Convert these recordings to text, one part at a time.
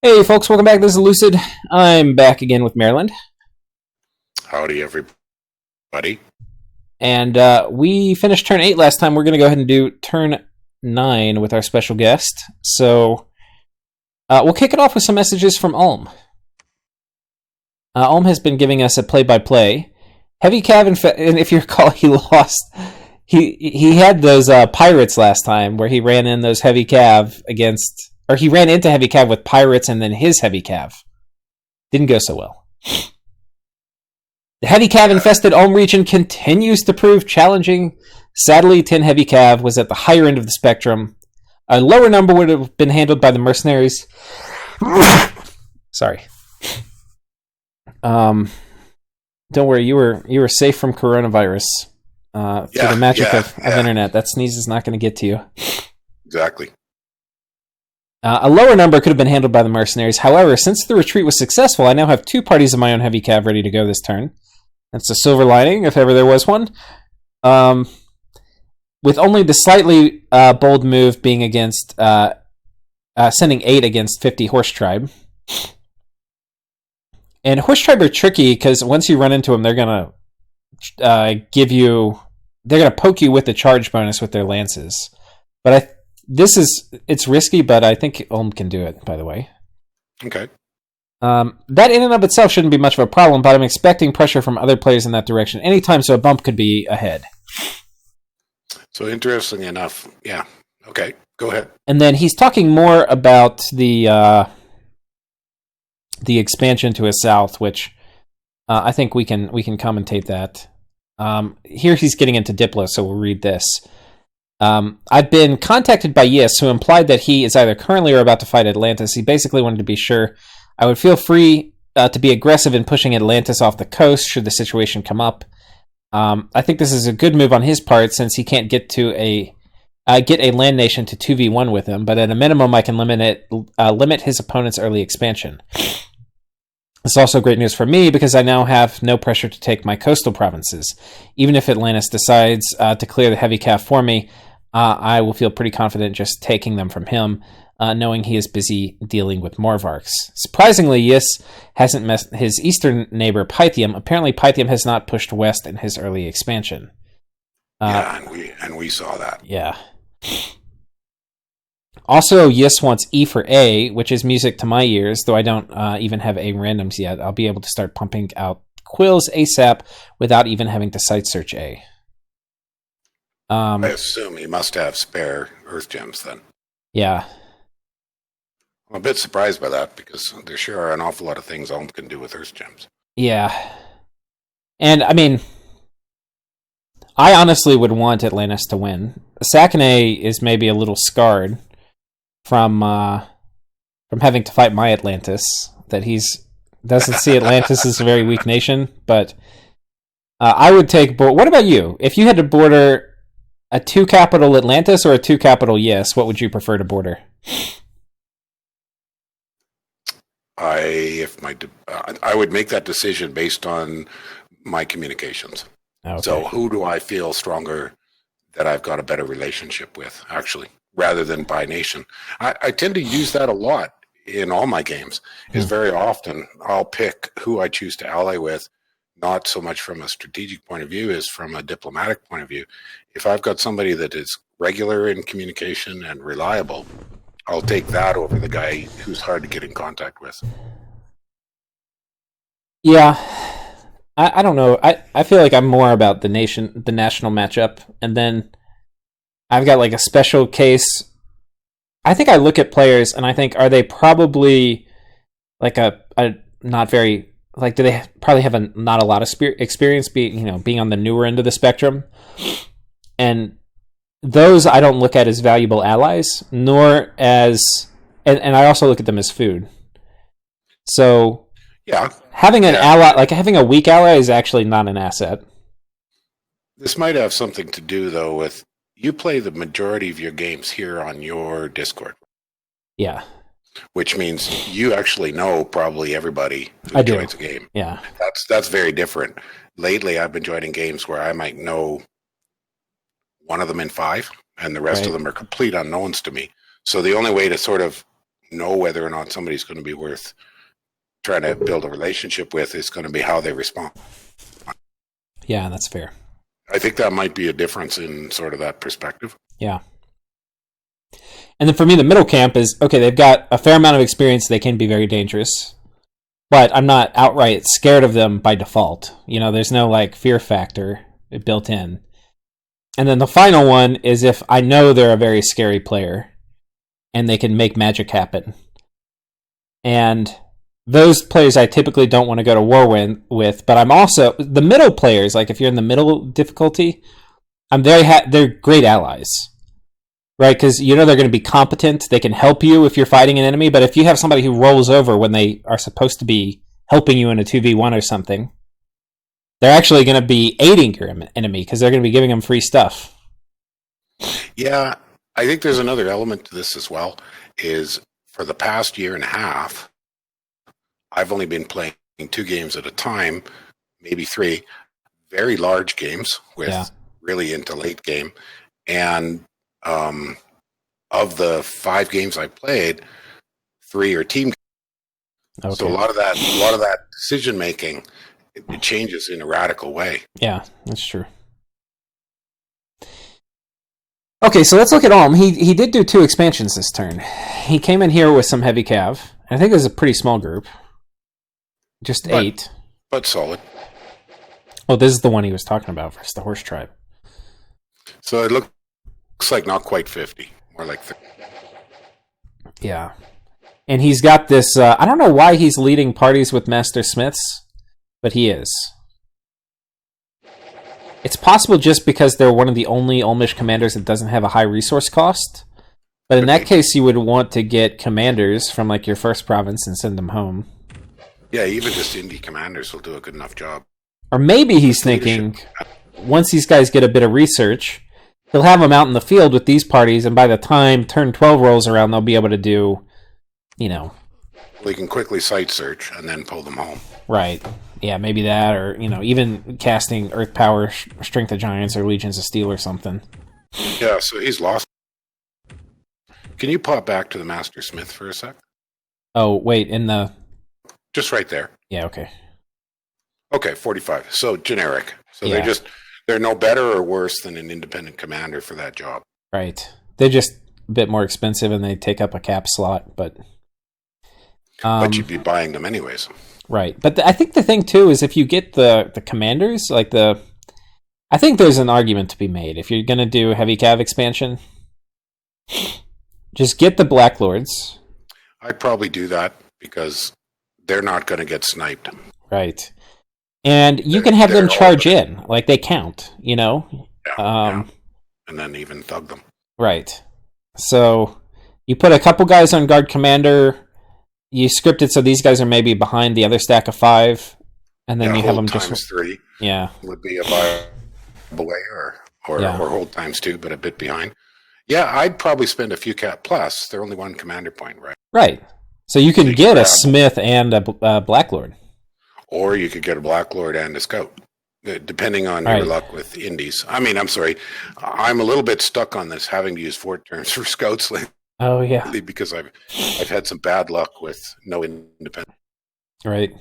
Hey folks, welcome back. This is Lucid. I'm back again with Maryland. Howdy, everybody. And we finished turn 8 last time. We're going to go ahead and do turn 9 with our special guest. So we'll kick it off with some messages from Ulm. Ulm has been giving us a play-by-play. Heavy Cav, and if you recall, he lost. He had those pirates last time where he ran in those Heavy Cav against... Or he ran into Heavy Cav with pirates and then his Heavy Cav. Didn't go so well. The Heavy Cav-infested Ulm region continues to prove challenging. Sadly, 10 Heavy Cav was at the higher end of the spectrum. A lower number would have been handled by the mercenaries. Sorry. Don't worry, you were safe from coronavirus. Through the magic of internet. That sneeze is not going to get to you. Exactly. A lower number could have been handled by the mercenaries. However, since the retreat was successful, I now have 2 parties of my own Heavy Cav ready to go this turn. That's a silver lining, if ever there was one. With only the slightly bold move being against sending 8 against 50 Horse Tribe. And Horse Tribe are tricky because once you run into them, they're gonna they're gonna poke you with the charge bonus with their lances. But it's risky, but I think Ulm can do it, by the way. Okay. That in and of itself shouldn't be much of a problem, but I'm expecting pressure from other players in that direction anytime, so a bump could be ahead. So interesting enough, yeah. Okay, go ahead. And then he's talking more about the expansion to his south, which I think we can commentate that. Here he's getting into Diplo, so we'll read this. I've been contacted by Yis, who implied that he is either currently or about to fight Atlantis. He basically wanted to be sure I would feel free to be aggressive in pushing Atlantis off the coast should the situation come up. I think this is a good move on his part since he can't get a land nation to 2v1 with him, but at a minimum I can limit his opponent's early expansion. It's also great news for me because I now have no pressure to take my coastal provinces. Even if Atlantis decides to clear the Heavy Cav for me, I will feel pretty confident just taking them from him, knowing he is busy dealing with Morvarks. Surprisingly, Yis hasn't met his eastern neighbor Pythium. Apparently, Pythium has not pushed west in his early expansion. And we saw that. Yeah. Also, Yis wants E for A, which is music to my ears, though I don't even have A randoms yet. I'll be able to start pumping out quills ASAP without even having to site search A. I assume he must have spare Earth Gems then. Yeah. I'm a bit surprised by that because there sure are an awful lot of things Ulm can do with Earth Gems. Yeah. And, I mean, I honestly would want Atlantis to win. Sakane is maybe a little scarred from having to fight my Atlantis. That doesn't see Atlantis as a very weak nation, but I would take... What about you? If you had to border a 2-capital Atlantis or a 2-capital Yes, what would you prefer to border? I would make that decision based on my communications. Okay. So who do I feel stronger that I've got a better relationship with, actually, rather than by nation? I tend to use that a lot in all my games. Is very often I'll pick who I choose to ally with, not so much from a strategic point of view as from a diplomatic point of view. If I've got somebody that is regular in communication and reliable, I'll take that over the guy who's hard to get in contact with. Yeah. I don't know. I feel like I'm more about the national matchup, and then I've got like a special case. I think I look at players and I think, are they probably like a not very, like, do they probably have not a lot of experience being on the newer end of the spectrum? And those I don't look at as valuable allies, nor as, and I also look at them as food. So yeah, having an ally, like having a weak ally, is actually not an asset. This might have something to do though with you play the majority of your games here on your Discord. Yeah. Which means you actually know probably everybody who joins a game. Yeah. That's very different. Lately, I've been joining games where I might know one of them in 5, and the rest of them are complete unknowns to me. So the only way to sort of know whether or not somebody's going to be worth trying to build a relationship with is going to be how they respond. Yeah, that's fair. I think that might be a difference in sort of that perspective. Yeah. And then for me, the middle camp is, okay, they've got a fair amount of experience. They can be very dangerous. But I'm not outright scared of them by default. There's no, fear factor built in. And then the final one is if I know they're a very scary player and they can make magic happen. And those players I typically don't want to go to war with, but I'm also the middle players. Like if you're in the middle difficulty, they're great allies, right? Because they're going to be competent. They can help you if you're fighting an enemy. But if you have somebody who rolls over when they are supposed to be helping you in a 2v1 or something, they're actually going to be aiding your enemy because they're going to be giving them free stuff. Yeah, I think there's another element to this as well. Is for the past year and a half, I've only been playing 2 games at a time, maybe 3, very large games with really into late game. And of the 5 games I played, 3 are team. Okay. So a lot of that decision making, it changes in a radical way. Yeah, that's true. Okay, so let's look at Ulm. He did do 2 expansions this turn. He came in here with some heavy cav. I think it was a pretty small group. Just 8. But solid. Oh, this is the one he was talking about versus the horse tribe. So it looks like not quite 50. More like 30. Yeah. And he's got this... I don't know why he's leading parties with Master Smiths, but he is. It's possible just because they're one of the only Ulmish commanders that doesn't have a high resource cost. But in that case, you would want to get commanders from your first province and send them home. Yeah, even just indie commanders will do a good enough job. Or maybe he's thinking, once these guys get a bit of research, he'll have them out in the field with these parties, and by the time turn 12 rolls around, they'll be able to do, We can quickly site search and then pull them home. Right. Yeah, maybe that, or, even casting Earth Power, Strength of Giants, or Legions of Steel or something. Yeah, so he's lost. Can you pop back to the Master Smith for a sec? Oh, wait, in the... Just right there. Yeah, okay. Okay, 45. So generic. So they're no better or worse than an independent commander for that job. Right. They're just a bit more expensive and they take up a cap slot, but... but you'd be buying them anyways. Right. But I think the thing, too, is if you get the commanders, I think there's an argument to be made. If you're going to do heavy cav expansion, just get the Black Lords. I'd probably do that because they're not going to get sniped. Right. And you can have them charge in. They count, Yeah, yeah. And then even thug them. Right. So you put a couple guys on guard commander. You script it so these guys are maybe behind the other stack of 5. And then you have them times just... 3 would be a viable way, or hold times 2, but a bit behind. Yeah, I'd probably spend a few cap plus. They're only 1 commander point, right? Right. So you can get a Smith and a Black Lord. Or you could get a Black Lord and a Scout, depending on your luck with indies. I'm sorry. I'm a little bit stuck on this, having to use fort terms for Scouts lately. Oh, yeah. Because I've had some bad luck with no independent. Right.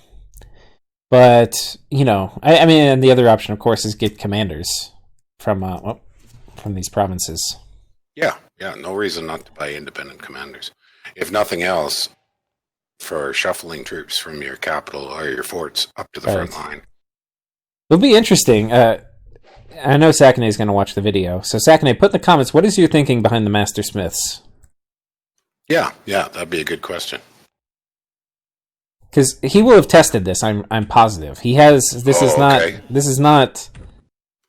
But, and the other option, of course, is get commanders from these provinces. Yeah, no reason not to buy independent commanders. If nothing else, for shuffling troops from your capital or your forts up to the front line. It'll be interesting. I know Sakane is going to watch the video. So Sakane, put in the comments, what is your thinking behind the Master Smiths? Yeah, that'd be a good question. Because he will have tested this. I'm positive. He has. This is not.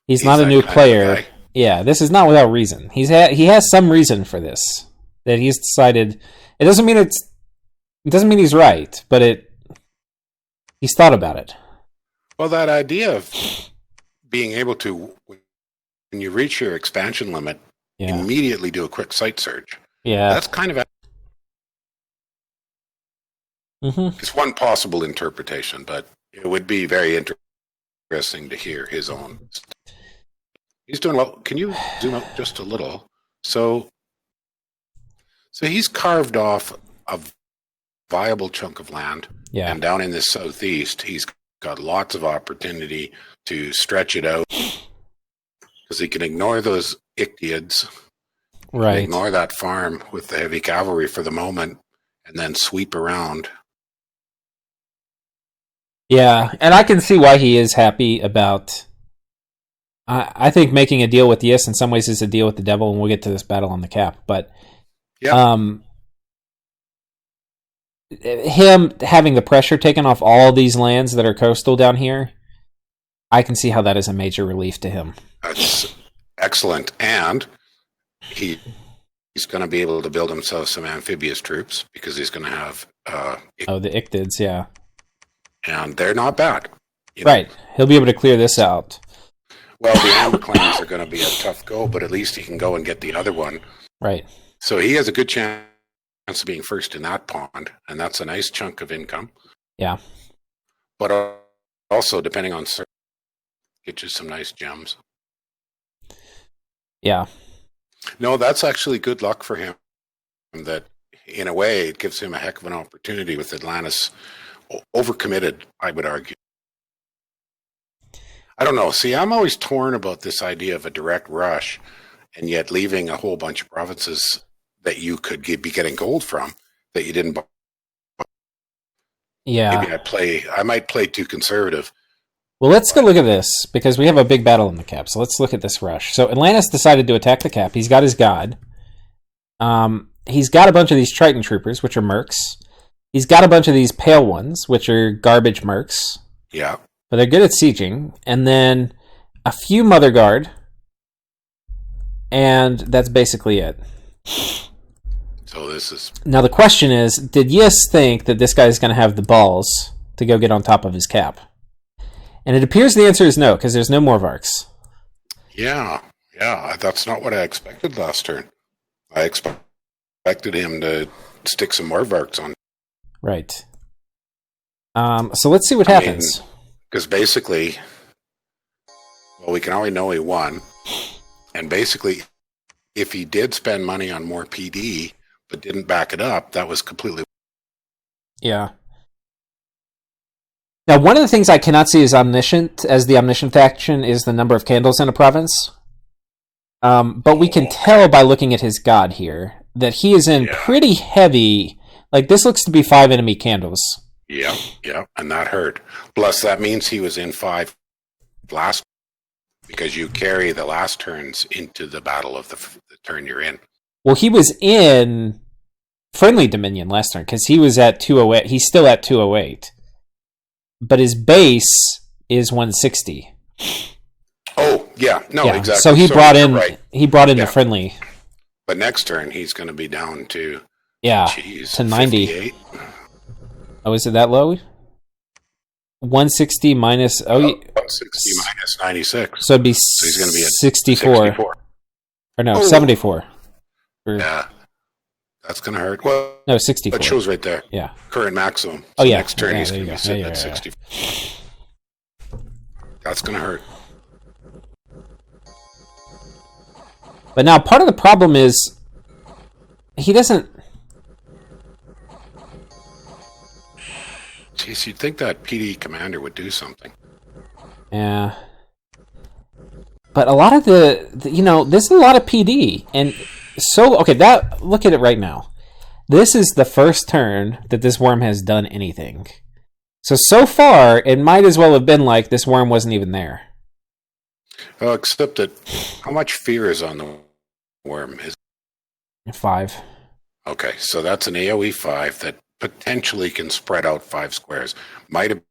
He's not a new player. Yeah, this is not without reason. He has some reason for this that he's decided. It doesn't mean he's right, but he's thought about it. Well, that idea of being able to, when you reach your expansion limit, immediately do a quick site search. Yeah, that's kind of it's one possible interpretation, but it would be very interesting to hear his own. He's doing well. Can you zoom out just a little? So he's carved off a viable chunk of land. Yeah. And down in the southeast, he's got lots of opportunity to stretch it out because he can ignore those Ichthyades, Right. ignore that farm with the heavy cavalry for the moment, and then sweep around. Yeah, and I can see why he is happy about... I think making a deal with Yis in some ways is a deal with the devil, and we'll get to this battle on the cap, but him having the pressure taken off all these lands that are coastal down here, I can see how that is a major relief to him. That's excellent. And he's going to be able to build himself some amphibious troops because he's going to have... the Ichthyades, yeah. And they're not bad. Right. He'll be able to clear this out. Well, the Amber clans are going to be a tough go, but at least he can go and get the other one. Right. So he has a good chance of being first in that pond, and that's a nice chunk of income. Yeah. But also, depending on get you some nice gems. Yeah. No, that's actually good luck for him. That, in a way, it gives him a heck of an opportunity with Atlantis. Overcommitted, I would argue. I don't know. See, I'm always torn about this idea of a direct rush, and yet leaving a whole bunch of provinces that you could be getting gold from that you didn't buy. Yeah. Maybe I might play too conservative. Well, let's go look at this, because we have a big battle in the cap, so let's look at this rush. So Atlantis decided to attack the cap. He's got his god. He's got a bunch of these Triton troopers, which are mercs. He's got a bunch of these pale ones, which are garbage mercs. Yeah. But they're good at sieging. And then a few Mother Guard. And that's basically it. So this is... Now the question is, did Yis think that this guy's going to have the balls to go get on top of his cap? And it appears the answer is no, because there's no more Varks. Yeah. That's not what I expected last turn. I expected him to stick some more Varks on. Right. So let's see what happens. Because basically, well, we can already know he won. And basically, if he did spend money on more PD, but didn't back it up, that was completely... Yeah. Now, one of the things I cannot see as the omniscient faction is the number of candles in a province. But we can tell by looking at his god here that he is in pretty heavy... Like, this looks to be 5 enemy candles. Yeah, and that hurt. Plus, that means he was in 5 last, because you carry the last turns into the battle of the turn you're in. Well, he was in Friendly Dominion last turn, because he was at 208. He's still at 208. But his base is 160. Oh, yeah. No, exactly. So he brought in the Friendly. But next turn, he's going to be down to... to 90. 58. Oh, is it that low? 160 minus... 160 minus 96. So it'd be, he's going to be at 64. Or no, 74. Yeah. That's going to hurt. Well, no, 64. That shows right there. Yeah. Current maximum. So next turn, he's going to be sitting at 60. That's going to hurt. But now, part of the problem is he doesn't... Jeez, you'd think that PD commander would do something. Yeah. But a lot of this is a lot of PD. And so, okay, look at it right now. This is the first turn that this worm has done anything. So far, it might as well have been like this worm wasn't even there. Well, except that how much fear is on the worm? 5. Okay, so that's an AoE 5 that potentially can spread out 5 squares. Might have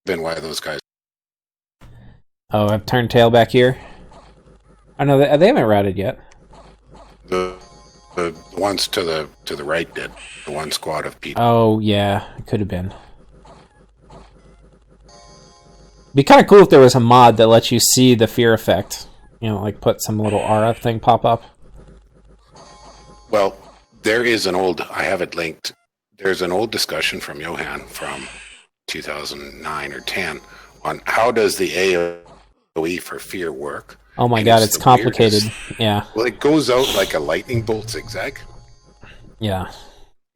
been why those guys... Oh, I've turned tail back here? Oh, no, they haven't routed yet. The ones to the right did. The one squad of people. Oh, yeah. It could have been. Be kind of cool if there was a mod that lets you see the fear effect. You know, like put some little aura thing pop up. Well, there is I have it linked. There's an old discussion from Johan from 2009 or 10 on how does the AoE for fear work. Oh my god, it's complicated. Yeah. Well, it goes out like a lightning bolt zigzag. Yeah.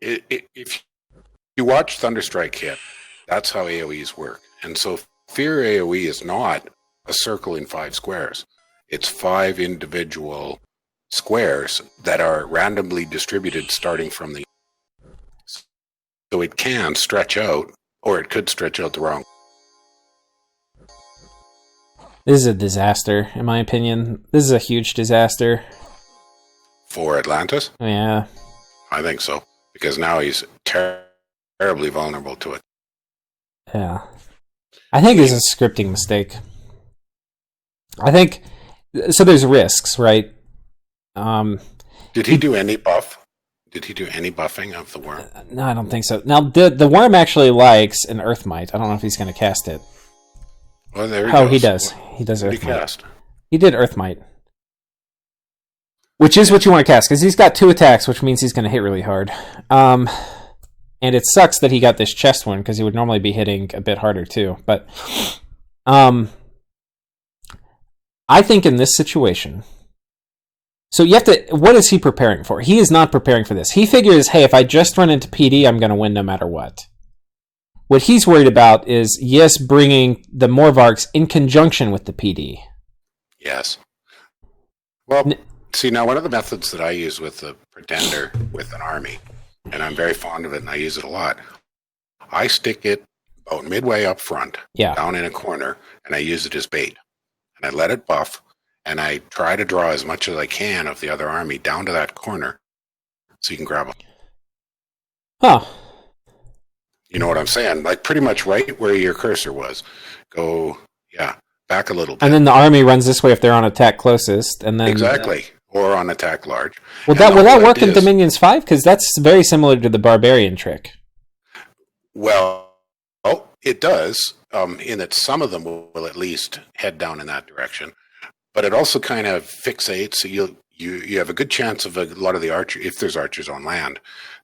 if you watch Thunderstrike hit, that's how AoEs work. And so Fear AoE is not a circle in 5 squares. It's 5 individual squares that are randomly distributed starting from the... So it can stretch out, or it could stretch out the wrong. This is a disaster, in my opinion. This is a huge disaster. For Atlantis? Yeah. I think so. Because now he's terribly vulnerable to it. Yeah. I think this is a scripting mistake. I think... So there's risks, right? Did he do any buff? Did he do any buffing of the worm? No, I don't think so. Now, the worm actually likes an Earthmite. I don't know if he's going to cast it. Well, there he goes. He does. He does Earthmite. He cast? He did Earthmite. Which is what you want to cast, because he's got 2 attacks, which means he's going to hit really hard. And it sucks that he got this chest one, because he would normally be hitting a bit harder too. But I think in this situation... So you have to... What is he preparing for? He is not preparing for this. He figures, hey, if I just run into PD, I'm going to win no matter what. What he's worried about is, yes, bringing the Morvarks in conjunction with the PD. Yes. Well, see, now one of the methods that I use with the Pretender with an army, and I'm very fond of it and I use it a lot, I stick it about midway up front, down in a corner, and I use it as bait. And I let it buff, and I try to draw as much as I can of the other army down to that corner so you can grab them. Huh. You know what I'm saying? Like pretty much right where your cursor was. Go, back a little bit. And then the army runs this way if they're on attack closest, and then... Exactly. Or on attack large. Will that work in Dominions 5? Because that's very similar to the Barbarian trick. Well, it does, in that some of them will at least head down in that direction. But it also kind of fixates, so you have a good chance of a lot of the archers, if there's archers on land,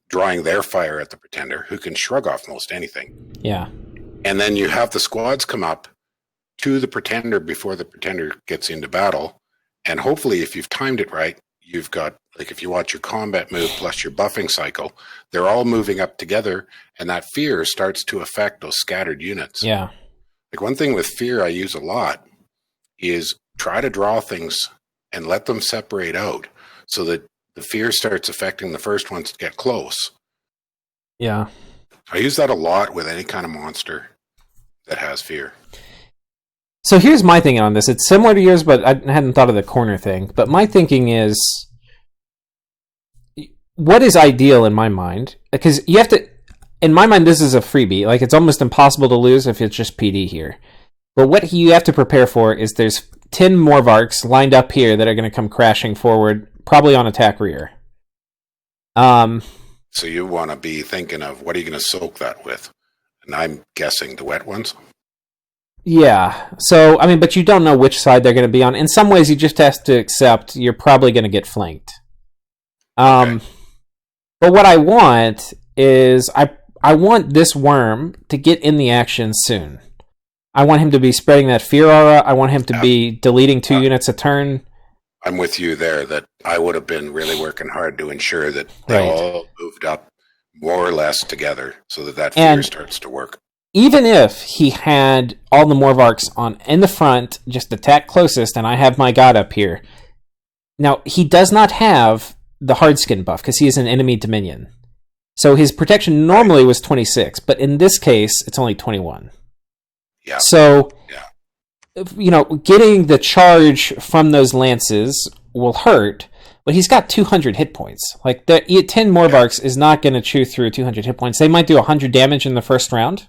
drawing their fire at the Pretender, who can shrug off most anything. Yeah. And then you have the squads come up to the Pretender before the Pretender gets into battle. And hopefully, if you've timed it right, you've got, like if you watch your combat move plus your buffing cycle, they're all moving up together, and that fear starts to affect those scattered units. Yeah. Like one thing with fear I use a lot is try to draw things and let them separate out so that the fear starts affecting the first ones to get close. Yeah. I use that a lot with any kind of monster that has fear. So here's my thinking on this. It's similar to yours, but I hadn't thought of the corner thing. But my thinking is, what is ideal in my mind? Because you have to, in my mind, this is a freebie. Like, it's almost impossible to lose if it's just PD here. But what you have to prepare for is there's 10 Morvarks lined up here that are going to come crashing forward, probably on attack rear. So you want to be thinking of, what are you going to soak that with? And I'm guessing the wet ones? Yeah. So, I mean, but you don't know which side they're going to be on. In some ways, you just have to accept you're probably going to get flanked. Okay. But what I want is, I want this worm to get in the action soon. I want him to be spreading that fear aura. I want him to be deleting 2 units a turn. I'm with you there, that I would have been really working hard to ensure that they all moved up more or less together so that fear starts to work. Even if he had all the Morvarks on in the front, just attack closest, and I have my god up here. Now, he does not have the hardskin buff because he is an enemy dominion. So his protection normally was 26, but in this case, it's only 21. Yeah. So, getting the charge from those lances will hurt, but he's got 200 hit points. Like, 10 Morvarks is not going to chew through 200 hit points. They might do 100 damage in the first round.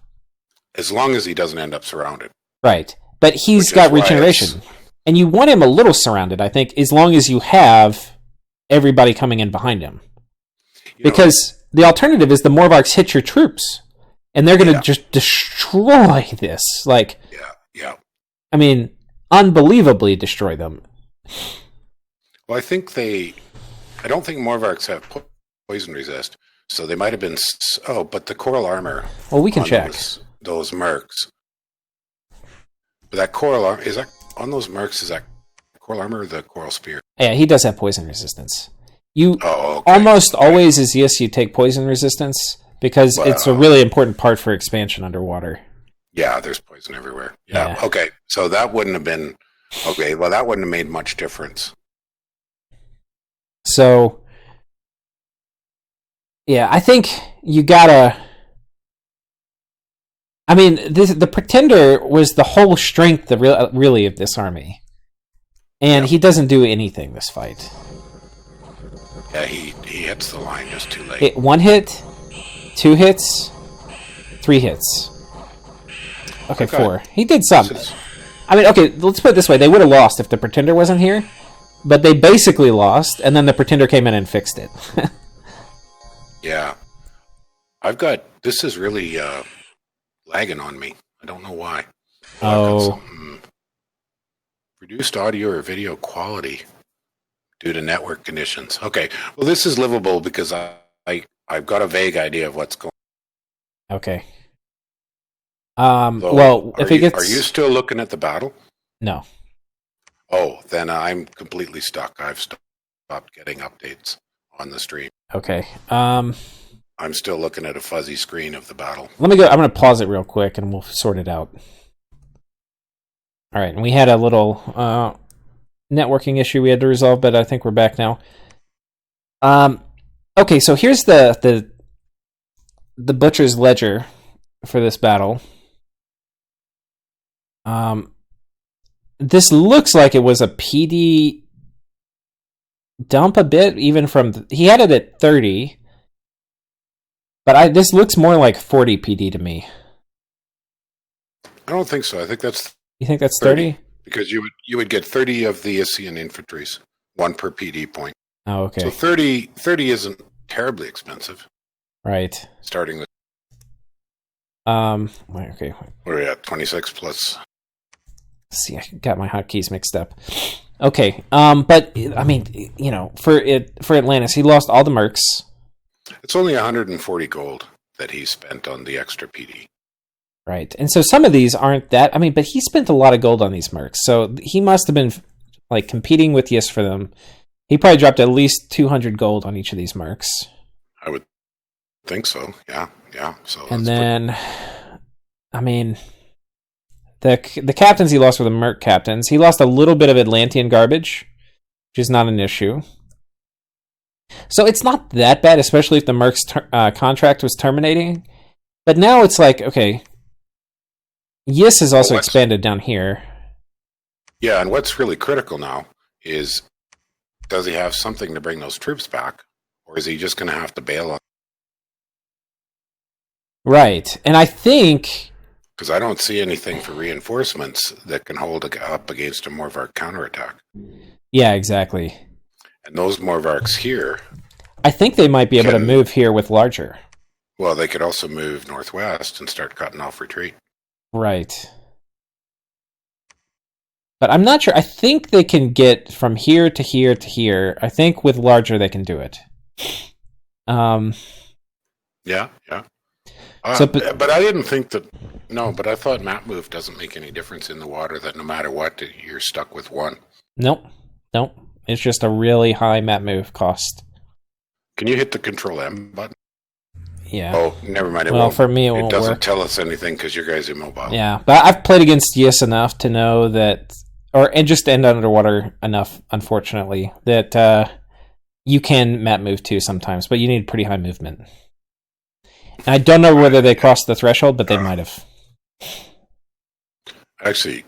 As long as he doesn't end up surrounded. Right. But he's got regeneration. And you want him a little surrounded, I think, as long as you have everybody coming in behind him. Because the alternative is the Morvarks hit your troops. And they're going to just destroy this. Like, I mean, unbelievably destroy them. Well, I don't think Morvarks have poison resist. So they might have been, but the coral armor. Well, we can check. Those mercs. But that coral armor, on those mercs, is that coral armor or the coral spear? Yeah, he does have poison resistance. You Oh, okay. almost always as Yiss, you take poison resistance because it's a really important part for expansion underwater. Yeah, there's poison everywhere. Yeah. Okay. So that wouldn't have been okay. Well, that wouldn't have made much difference. So, yeah, I think you gotta. I mean, the Pretender was the whole strength, really, of this army, and he doesn't do anything this fight. Yeah, he hits the line just too late. 1 hit, 2 hits, 3 hits. Okay, 4. He did something. I mean, okay, let's put it this way. They would have lost if the Pretender wasn't here, but they basically lost, and then the Pretender came in and fixed it. Yeah. This is really lagging on me. I don't know why. Oh. Reduced audio or video quality due to network conditions. Okay. Well, this is livable because I've got a vague idea of what's going on. Okay. So well, if it gets... Are you still looking at the battle? No. Oh, then I'm completely stuck. I've stopped getting updates on the stream. Okay. I'm still looking at a fuzzy screen of the battle. Let me go. I'm going to pause it real quick and we'll sort it out. All right. And we had a little networking issue we had to resolve, but I think we're back now. Okay. So here's the Butcher's Ledger for this battle. This looks like it was a PD dump a bit, even from... he had it at 30. But this looks more like 40 PD to me. I don't think so. I think that's... You think that's 30? Because you would get 30 of the Issian infantries, 1 per PD point. Oh, okay. So 30 isn't terribly expensive. Right. Starting with... okay. What are we at? 26 plus... See, I got my hotkeys mixed up. Okay, but I mean, you know, for Atlantis, he lost all the mercs. It's only 140 gold that he spent on the extra PD. Right, and so some of these aren't that. I mean, but he spent a lot of gold on these mercs, so he must have been like competing with Yiss for them. He probably dropped at least 200 gold on each of these mercs. I would think so. Yeah. So and then, I mean. The captains he lost were the Merc captains. He lost a little bit of Atlantean garbage, which is not an issue. So it's not that bad, especially if the Merc's contract was terminating. But now it's like, okay, Yiss has also expanded down here. Yeah, and what's really critical now is, does he have something to bring those troops back? Or is he just going to have to bail on? Right, and I think... because I don't see anything for reinforcements that can hold up against a Morvark counterattack. Yeah, exactly. And those Morvarks here... I think they might be able to move here with larger. Well, they could also move northwest and start cutting off retreat. Right. But I'm not sure. I think they can get from here to here to here. I think with larger they can do it. Yeah. But I didn't think that... No, but I thought map move doesn't make any difference in the water, that no matter what, you're stuck with 1. Nope. It's just a really high map move cost. Can you hit the Control M button? Yeah. Oh, never mind. Well, for me, it won't doesn't work. tell us anything because your guys are immobile. Yeah, but I've played against Yiss enough to know that... and just to end underwater enough, unfortunately, that you can map move too sometimes, but you need pretty high movement. And I don't know whether they crossed the threshold, but they might have. Actually,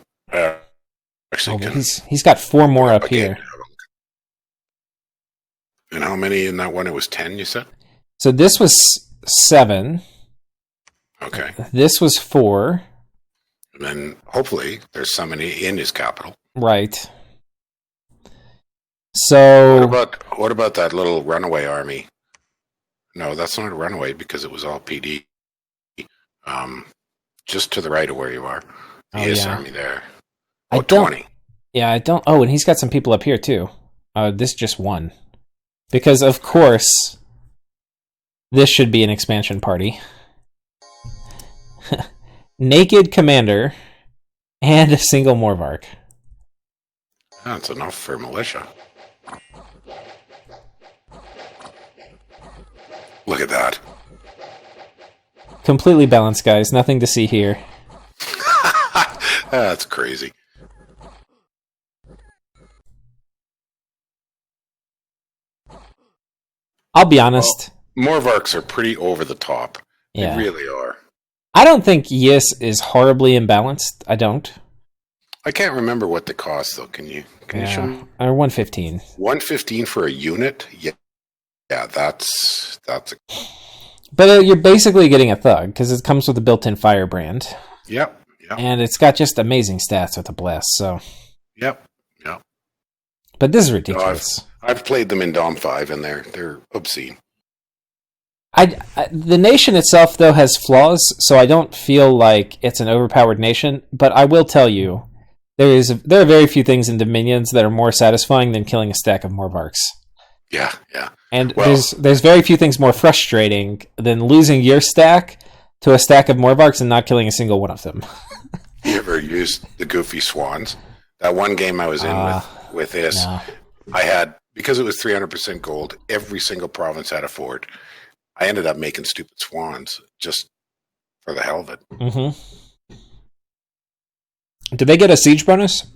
he's got 4 more up here. And how many in that one? It was 10, you said? So this was 7. Okay. This was 4. And then hopefully there's somebody in his capital. Right. So what about that little runaway army? No, that's not a runaway because it was all PD. Just to the right of where you are. The Yiss army there. 20. Yeah, I don't... Oh, and he's got some people up here too. This just 1. Because, of course, this should be an expansion party. Naked commander and a single Morvark. That's enough for militia. Look at that. Completely balanced, guys. Nothing to see here. That's crazy. I'll be honest. Well, Morvarks are pretty over the top. Yeah. They really are. I don't think Yis is horribly imbalanced. I don't. I can't remember what they cost, though. Can you show me? Or 115. 115 for a unit? Yeah, that's a... But you're basically getting a thug, because it comes with a built-in firebrand. Yep. And it's got just amazing stats with a bless, so... Yep. But this is ridiculous. I've played them in Dom 5, and they're obscene. The nation itself, though, has flaws, so I don't feel like it's an overpowered nation, but I will tell you, there are very few things in Dominions that are more satisfying than killing a stack of Morvarks. Yeah. And there's very few things more frustrating than losing your stack to a stack of Morvarks and not killing a single one of them. You ever used the Goofy Swans? That one game I was in with this, no. I had, because it was 300% gold, every single province had a fort. I ended up making stupid swans just for the hell of it. Mm-hmm. Did they get a siege bonus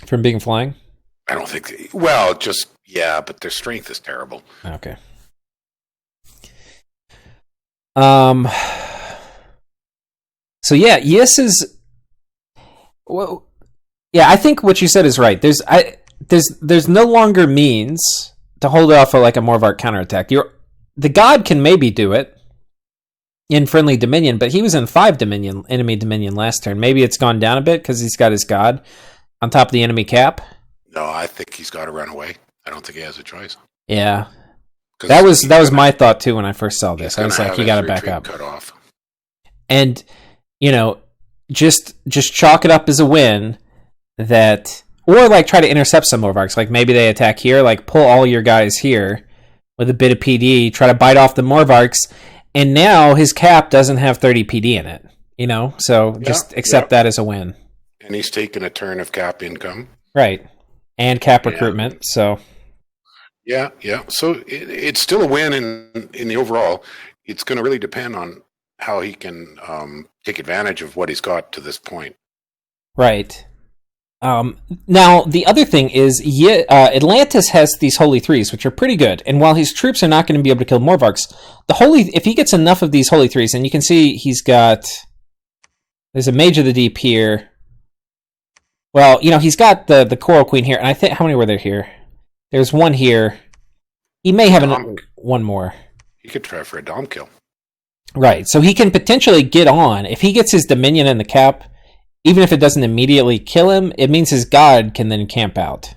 from being flying? I don't think but their strength is terrible. Okay. So yeah, Yis is. Well, yeah, I think what you said is right. There's no longer means to hold off like a Morvark counterattack. The god can maybe do it in friendly Dominion, but he was in 5 enemy Dominion last turn. Maybe it's gone down a bit because he's got his god on top of the enemy cap. No, I think he's got to run away. I don't think he has a choice. Yeah, that was my thought too when I first saw this. I was like, you got to back up. Cut off. And just chalk it up as a win. Or like try to intercept some Morvarks. Like maybe they attack here. Like pull all your guys here with a bit of PD. Try to bite off the Morvarks. And now his cap doesn't have 30 PD in it. So just accept that as a win. And he's taken a turn of cap income. Right. And cap recruitment. So. Yeah. So it's still a win in the overall. It's going to really depend on how he can take advantage of what he's got to this point. Right. Now, the other thing is, Atlantis has these Holy Threes, which are pretty good. And while his troops are not going to be able to kill Morvarks, if he gets enough of these Holy Threes, and you can see there's a Mage of the Deep here. Well, he's got the Coral Queen here, and I think, how many were there here? There's one here. He may have one more. He could try for a Dom kill. Right, so he can potentially get on. If he gets his Dominion in the cap, even if it doesn't immediately kill him, it means his god can then camp out.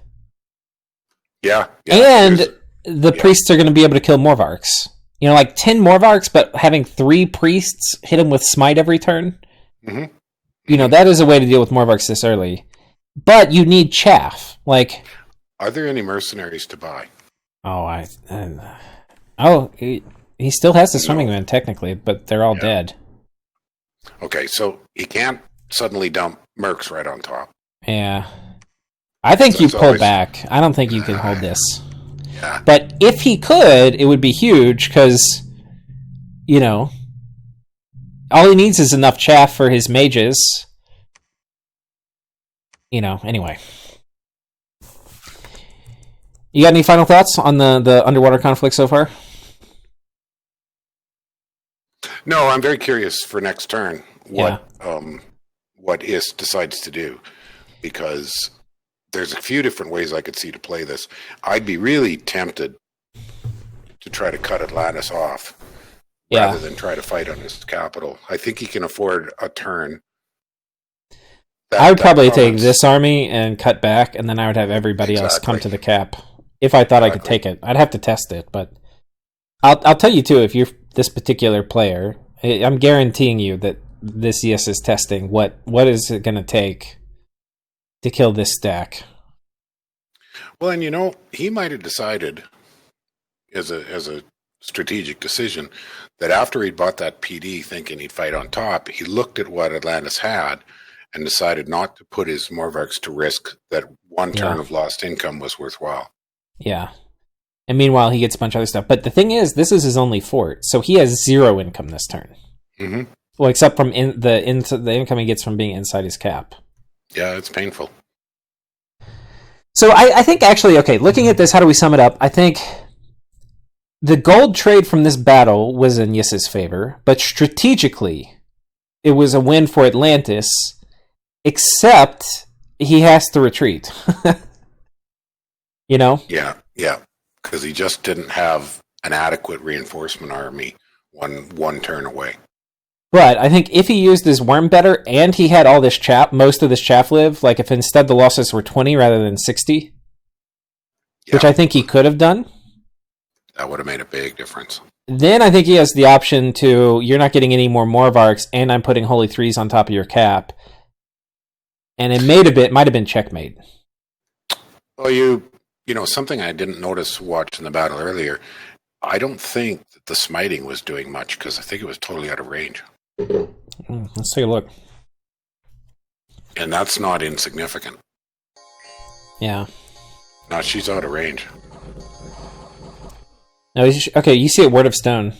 Yeah. And the priests are going to be able to kill Morvarks. Like 10 Morvarks, but having 3 priests hit him with smite every turn. Mm-hmm. That is a way to deal with Morvarks this early. But you need chaff. Are there any mercenaries to buy? He still has the swimming man technically, but they're all dead. Okay, so he can't suddenly dump mercs right on top. Yeah. I think you pull back. I don't think you can hold this. Yeah. But if he could, it would be huge because, all he needs is enough chaff for his mages. Anyway. You got any final thoughts on the underwater conflict so far? No, I'm very curious for next turn what Is decides to do, because there's a few different ways I could see to play this. I'd be really tempted to try to cut Atlantis off rather than try to fight on his capital. I think he can afford a turn. I would probably take this army and cut back, and then I would have everybody else come to the cap. If I thought I could take it. I'd have to test it, but I'll tell you too, if you're this particular player, I'm guaranteeing you that this Yis is testing what is it going to take to kill this stack. Well, and he might have decided as a strategic decision that after he'd bought that PD thinking he'd fight on top, he looked at what Atlantis had and decided not to put his Morvarks to risk, that one turn of lost income was worthwhile. Yeah. And meanwhile, he gets a bunch of other stuff. But the thing is, this is his only fort, so he has 0 income this turn. Mm-hmm. Well, except from the income he gets from being inside his cap. Yeah, it's painful. So I think actually, okay, looking at this, how do we sum it up? I think the gold trade from this battle was in Yis's favor, but strategically, it was a win for Atlantis, except he has to retreat. You know? Yeah, because he just didn't have an adequate reinforcement army one turn away. But I think if he used his worm better and he had all this most of this chaff live, like if instead the losses were 20 rather than 60, which I think he could have done, that would have made a big difference. Then I think he has the option to, you're not getting any more Morvarks, and I'm putting Holy Threes on top of your cap. And it might have been checkmate. Well, you know, something I didn't notice watching the battle earlier, I don't think that the smiting was doing much, because I think it was totally out of range. Let's take a look. And that's not insignificant. Yeah. No, she's out of range. No, okay, you see a Word of Stone.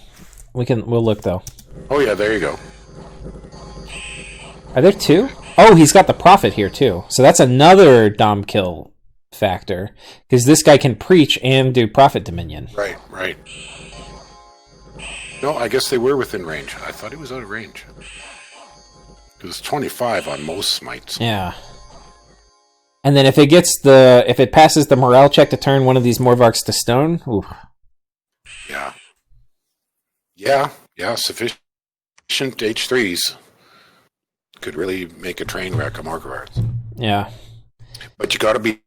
We'll look, though. Oh, yeah, there you go. Are there 2? Oh, he's got the Prophet here, too. So that's another Dom kill factor, because this guy can preach and do Prophet Dominion. Right. No, I guess they were within range. I thought he was out of range. It was 25 on most smites. Yeah. And then if it passes the morale check to turn one of these Morvarks to stone, ooh. Yeah, sufficient H3s could really make a train wreck of Morvarks. Yeah. But you got to be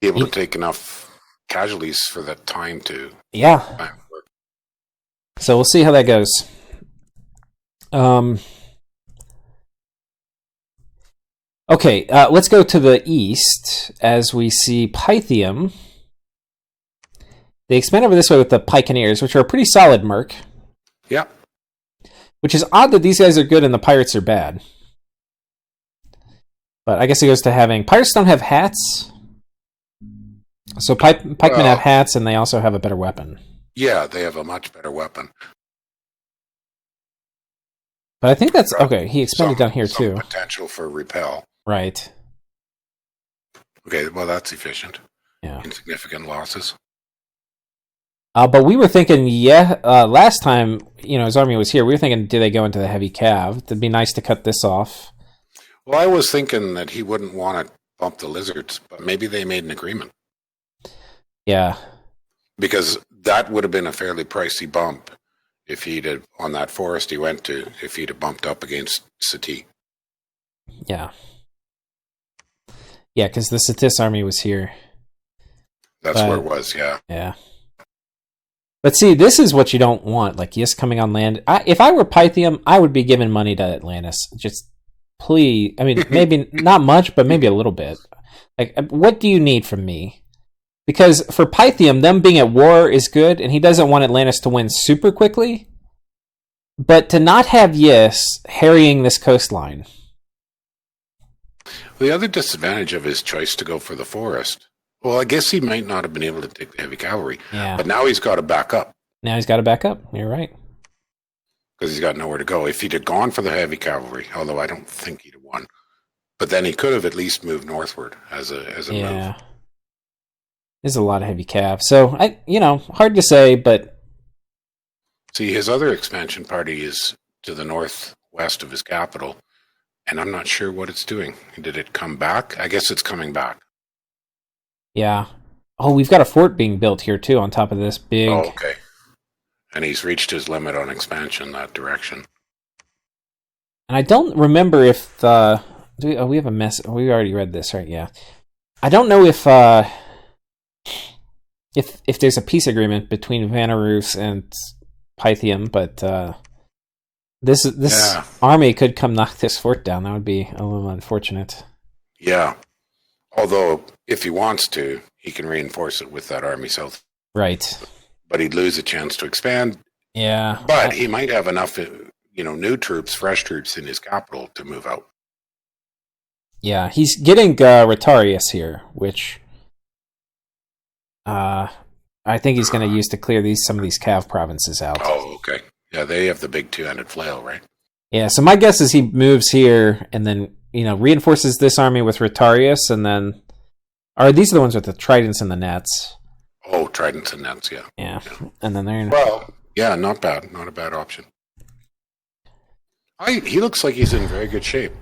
able to take enough casualties for that time to... Yeah. So we'll see how that goes. Okay, let's go to the east as we see Pythium. They expand over this way with the Pikeneers, which are a pretty solid merc. Yeah. Which is odd that these guys are good and the pirates are bad. But I guess it goes to having... Pirates don't have hats. So pikemen have hats, and they also have a better weapon. Yeah, they have a much better weapon. But I think that's... Okay, he expanded down here, too. Potential for repel. Right. Okay, well, that's efficient. Yeah. Insignificant losses. But we were thinking, last time, his army was here, we were thinking, do they go into the heavy cav? It'd be nice to cut this off. Well, I was thinking that he wouldn't want to bump the lizards, but maybe they made an agreement. Yeah. Because that would have been a fairly pricey bump if he'd have, on that forest he went to, if he'd have bumped up against Sati. Yeah. Yeah, because the Satis army was here. That's where it was, yeah. Yeah. But see, this is what you don't want. Like, Yis coming on land. If I were Pythium, I would be giving money to Atlantis. Just, please. I mean, maybe not much, but maybe a little bit. Like, what do you need from me? Because for Pythium, them being at war is good, and he doesn't want Atlantis to win super quickly. But to not have Yis harrying this coastline. The other disadvantage of his choice to go for the forest, well, I guess he might not have been able to take the heavy cavalry. Yeah. But now he's got to back up. Now he's got to back up. You're right. Because he's got nowhere to go. If he'd have gone for the heavy cavalry, although I don't think he'd have won, but then he could have at least moved northward as a move. There's a lot of heavy cav. So, hard to say, but... See, his other expansion party is to the northwest of his capital, and I'm not sure what it's doing. Did it come back? I guess it's coming back. Yeah. Oh, we've got a fort being built here, too, on top of this big... Oh, okay. And he's reached his limit on expansion that direction. And I don't remember if... we have a mess... We already read this, right? Yeah. I don't know if there's a peace agreement between Vanarus and Pythium, but this army could come knock this fort down. That would be a little unfortunate. Yeah. Although, if he wants to, he can reinforce it with that army south. Right. But he'd lose a chance to expand. Yeah. But he might have enough, new troops, fresh troops in his capital to move out. Yeah, he's getting Rotarius here, which... I think he's going to use to clear some of these Cav provinces out. Oh, okay. Yeah, they have the big two-handed flail, right? Yeah, so my guess is he moves here and then, reinforces this army with Rotarius, and then... Are these the ones with the tridents and the nets? Oh, tridents and nets, yeah. Yeah, and then they're... Well, yeah, not bad. Not a bad option. He looks like he's in very good shape.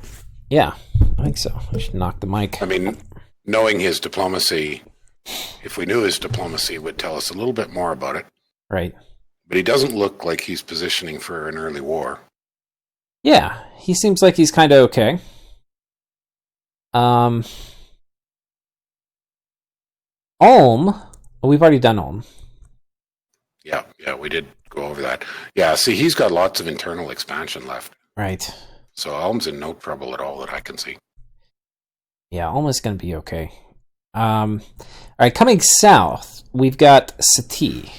Yeah, I think so. I should knock the mic. I mean, knowing his diplomacy, if we knew his diplomacy, would tell us a little bit more about it. Right. But he doesn't look like he's positioning for an early war. Yeah, he seems like he's kind of okay. Ulm. We've already done Ulm. Yeah, we did go over that. Yeah, see, he's got lots of internal expansion left. Right. So Ulm's in no trouble at all that I can see. Yeah, Ulm is going to be okay. All right, coming south, we've got Sati,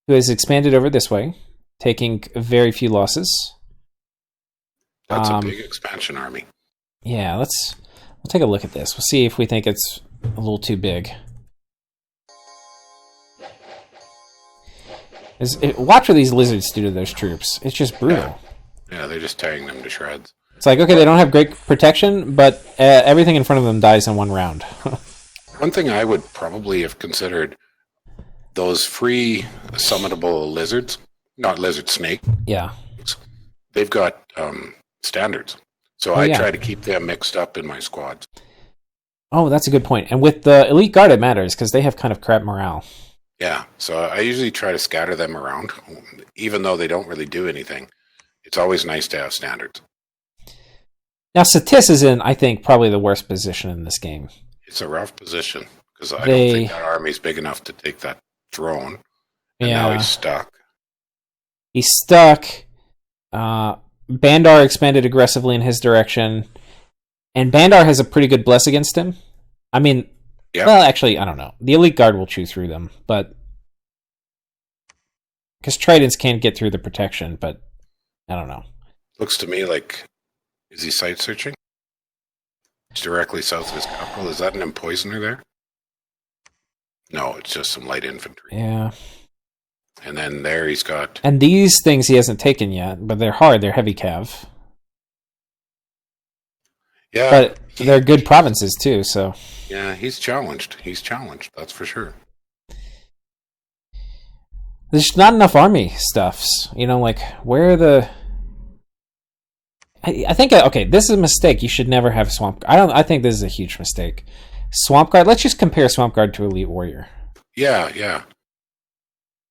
who has expanded over this way, taking very few losses. That's a big expansion army. Yeah, we'll take a look at this. We'll see if we think it's a little too big. Watch what these lizards do to those troops. It's just brutal. Yeah, they're just tearing them to shreds. It's like, okay, they don't have great protection, but everything in front of them dies in one round. One thing I would probably have considered, those free summonable lizards, not lizard snake. Yeah. They've got standards. So I try to keep them mixed up in my squads. Oh, that's a good point. And with the elite guard, it matters because they have kind of crap morale. Yeah, so I usually try to scatter them around, even though they don't really do anything. It's always nice to have standards. Now, Satis is in, I think, probably the worst position in this game. It's a rough position, because I don't think that army's big enough to take that throne. And now he's stuck. He's stuck. Bandar expanded aggressively in his direction. And Bandar has a pretty good bless against him. I mean, well, actually, I don't know. The elite guard will chew through them, but... Because tridents can't get through the protection, but I don't know. Looks to me like... Is he sight searching? It's directly south of his capital. Is that an empoisoner there? No, it's just some light infantry. Yeah. And then there he's got... And these things he hasn't taken yet, but they're hard. They're heavy cav. Yeah. But they're good provinces, too, so... Yeah, he's challenged. He's challenged, that's for sure. There's not enough army stuffs. Like, where are the... I think, okay, this is a mistake. You should never have Swamp Guard. I think this is a huge mistake. Swamp Guard, let's just compare Swamp Guard to Elite Warrior. Yeah.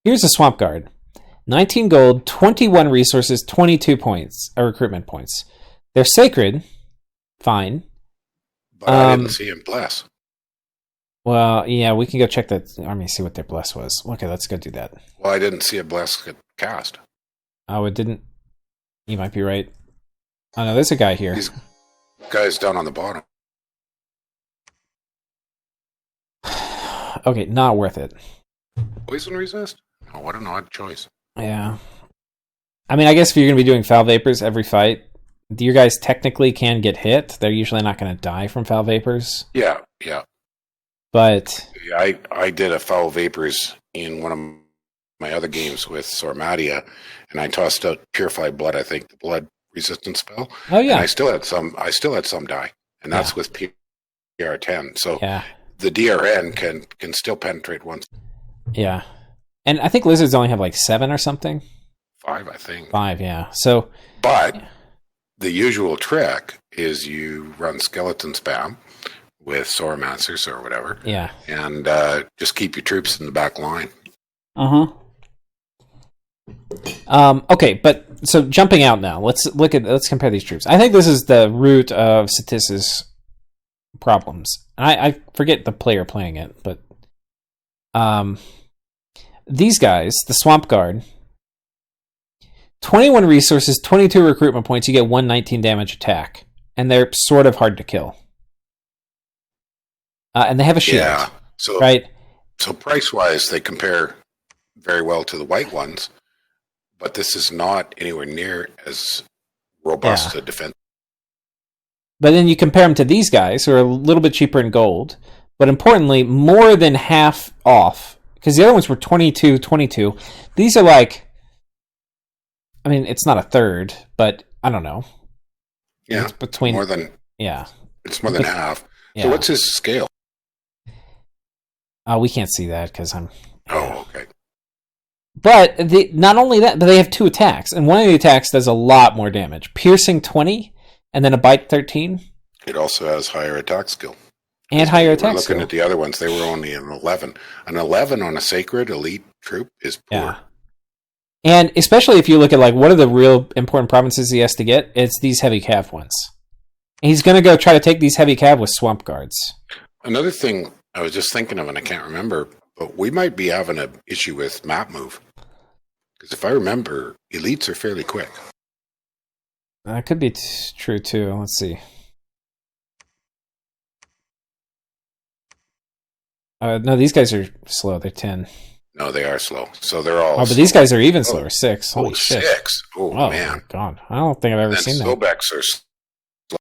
Here's a Swamp Guard. 19 gold, 21 resources, 22 points, recruitment points. They're sacred. Fine. But I didn't see him bless. Well, yeah, we can go check the army and see what their bless was. Okay, let's go do that. Well, I didn't see a bless get cast. Oh, it didn't? You might be right. Oh, no, there's a guy here. These guys down on the bottom. Okay, not worth it. Poison resist? Oh, what an odd choice. Yeah. I mean, I guess if you're going to be doing foul vapors every fight, your guys technically can get hit. They're usually not going to die from foul vapors. Yeah. But... I did a foul vapors in one of my other games with Sormatia, and I tossed out Purified Blood, I think, the blood resistance spell. Oh, yeah. And I still had some die, and that's with PR10. So the DRN can still penetrate once. Yeah. And I think lizards only have like 7 or something. 5, I think. 5, yeah. So, but the usual trick is you run skeleton spam with Sauromancers or whatever. Yeah. And just keep your troops in the back line. Okay, but so jumping out now, let's compare these troops. I think this is the root of Satis's problems. I forget the player playing it, but these guys, the Swamp Guard, 21 resources, 22 recruitment points, you get 119 damage attack, and they're sort of hard to kill. And they have a shield. Yeah. So right. So price wise, they compare very well to the white ones. But this is not anywhere near as robust a defense. But then you compare them to these guys, who are a little bit cheaper in gold, but importantly, more than half off because the other ones were 22, 22. These are like, I mean, it's not a third, but I don't know. Yeah, it's between more than It's more than half. Yeah. So what's his scale? We can't see that because I'm. Oh, okay. But not only that, but they have 2 attacks, and one of the attacks does a lot more damage. Piercing 20, and then a bite 13. It also has higher attack skill. And higher attack skill. Looking at the other ones, they were only an 11. An 11 on a sacred elite troop is poor. Yeah. And especially if you look at like what are the real important provinces he has to get, it's these heavy cav ones. And he's going to go try to take these heavy cav with swamp guards. Another thing I was just thinking of, and I can't remember, but we might be having an issue with map move. Because if I remember, elites are fairly quick. That could be true too. Let's see. No, these guys are slow. They're 10. No, they are slow. So they're all. Oh, but these guys are even slower. 6. Holy shit. 6. Oh, man. My God. I don't think I've ever seen that. Sobex are slow.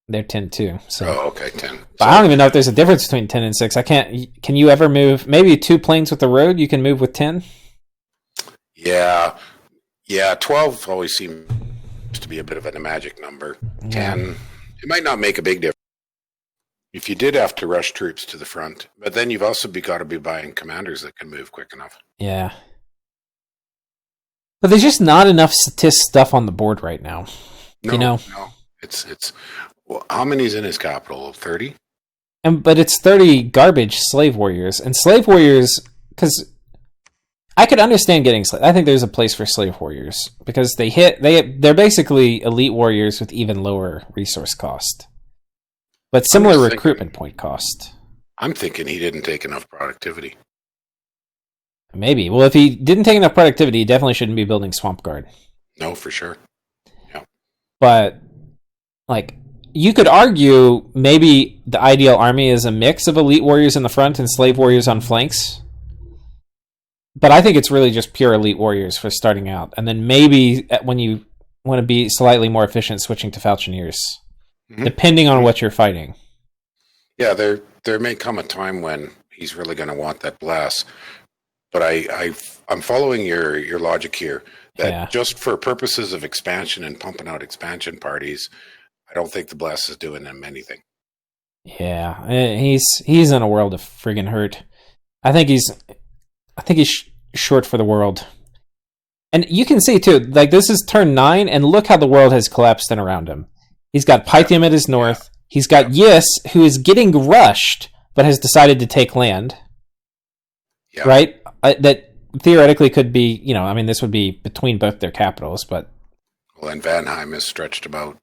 They're 10 too. So. Oh, okay, 10. But I don't even know if there's a difference between 10 and 6. I can't. Can you ever move? Maybe 2 planes with the road you can move with 10? Yeah. 12 always seems to be a bit of a magic number. 10, it might not make a big difference. If you did have to rush troops to the front, but then you've also got to be buying commanders that can move quick enough. Yeah. But there's just not enough stuff on the board right now. No. It's well, how many's in his capital? 30? But it's 30 garbage slave warriors. And slave warriors, because I could understand getting slave. I think there's a place for slave warriors because they're basically elite warriors with even lower resource cost. But similar recruitment point cost. I'm thinking he didn't take enough productivity. Maybe. Well, if he didn't take enough productivity, he definitely shouldn't be building Swamp Guard. No, for sure. Yeah. But, like, you could argue maybe the ideal army is a mix of elite warriors in the front and slave warriors on flanks. But I think it's really just pure elite warriors for starting out. And then maybe when you want to be slightly more efficient, switching to Falchineers. Depending on what you're fighting. Yeah, there may come a time when he's really going to want that blast. But I'm following your logic here that just for purposes of expansion and pumping out expansion parties, I don't think the blast is doing them anything. Yeah, he's in a world of friggin' hurt. I think he's short for the world. And you can see too, like this is turn 9, and look how the world has collapsed in around him. He's got Pythium at his north. He's got Yis, who is getting rushed, but has decided to take land. Yeah. Right? That theoretically could be, this would be between both their capitals, but... Well, and Vanheim is stretched about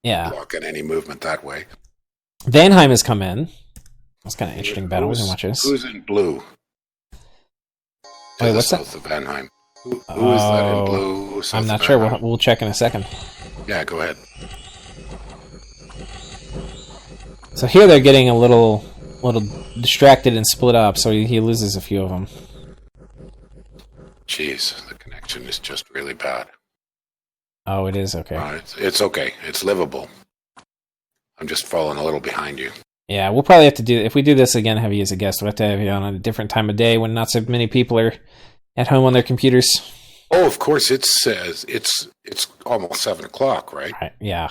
blocking any movement that way. Vanheim has come in. That's kind of interesting battle. We can watch this. Who's in blue? Wait, what's south of Vanheim. Who is that in blue? I'm not sure. We'll check in a second. Yeah, go ahead. So here they're getting a little distracted and split up, so he loses a few of them. Jeez, the connection is just really bad. Oh, it is? Okay. It's okay. It's livable. I'm just falling a little behind you. Yeah, we'll probably have to if we do this again, have you as a guest, we'll have to have you on a different time of day when not so many people are at home on their computers. Oh, of course, it says it's almost 7 o'clock, right? Yeah.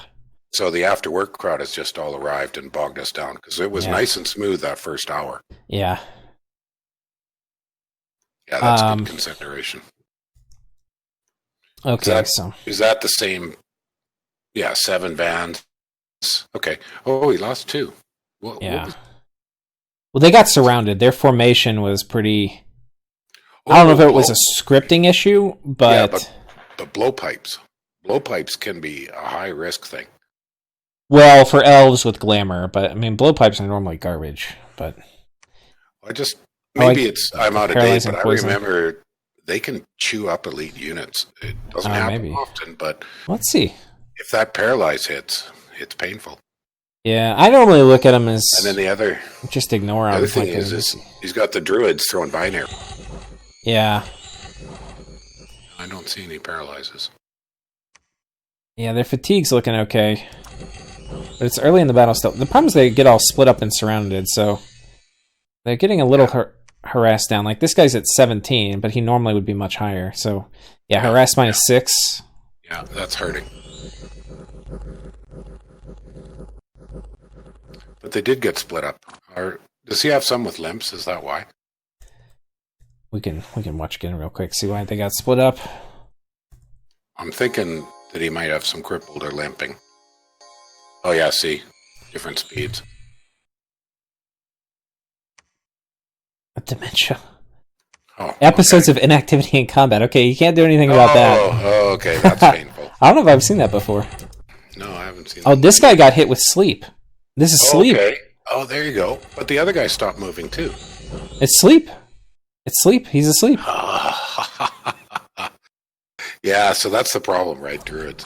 So the after work crowd has just all arrived and bogged us down because it was nice and smooth that first hour. Yeah. Yeah, that's good consideration. Okay, is that the same? Yeah, 7 vans. Okay. Oh, he lost 2. Well, they got surrounded. Their formation was pretty... I don't know if it was a scripting issue, but... Yeah, but blowpipes. Blowpipes can be a high-risk thing. Well, for elves with glamour, but, blowpipes are normally garbage, but... I'm out of date, but I remember they can chew up elite units. It doesn't happen often, but... Let's see. If that paralyze hits, it's painful. Yeah, I normally look at them as... And then the other... Just ignore them. The other thing is he's got the druids throwing binary. Yeah. I don't see any paralyzes. Yeah, their fatigue's looking okay. But it's early in the battle still. The problem is they get all split up and surrounded, so... They're getting a little harass down. Like this guy's at 17, but he normally would be much higher. So yeah, harass -6. Yeah, that's hurting. But they did get split up. Or does he have some with limps? Is that why? We can watch again real quick. See why they got split up. I'm thinking that he might have some crippled or limping. Oh yeah, see, different speeds. Dementia. Oh, episodes of inactivity in combat. Okay, you can't do anything about that. Oh, okay, that's painful. I don't know if I've seen that before. No, I haven't seen that. Oh, this guy got hit with sleep. This is sleep. Okay. Oh, there you go. But the other guy stopped moving too. It's sleep. It's sleep. He's asleep. Yeah, so that's the problem, right, Druids?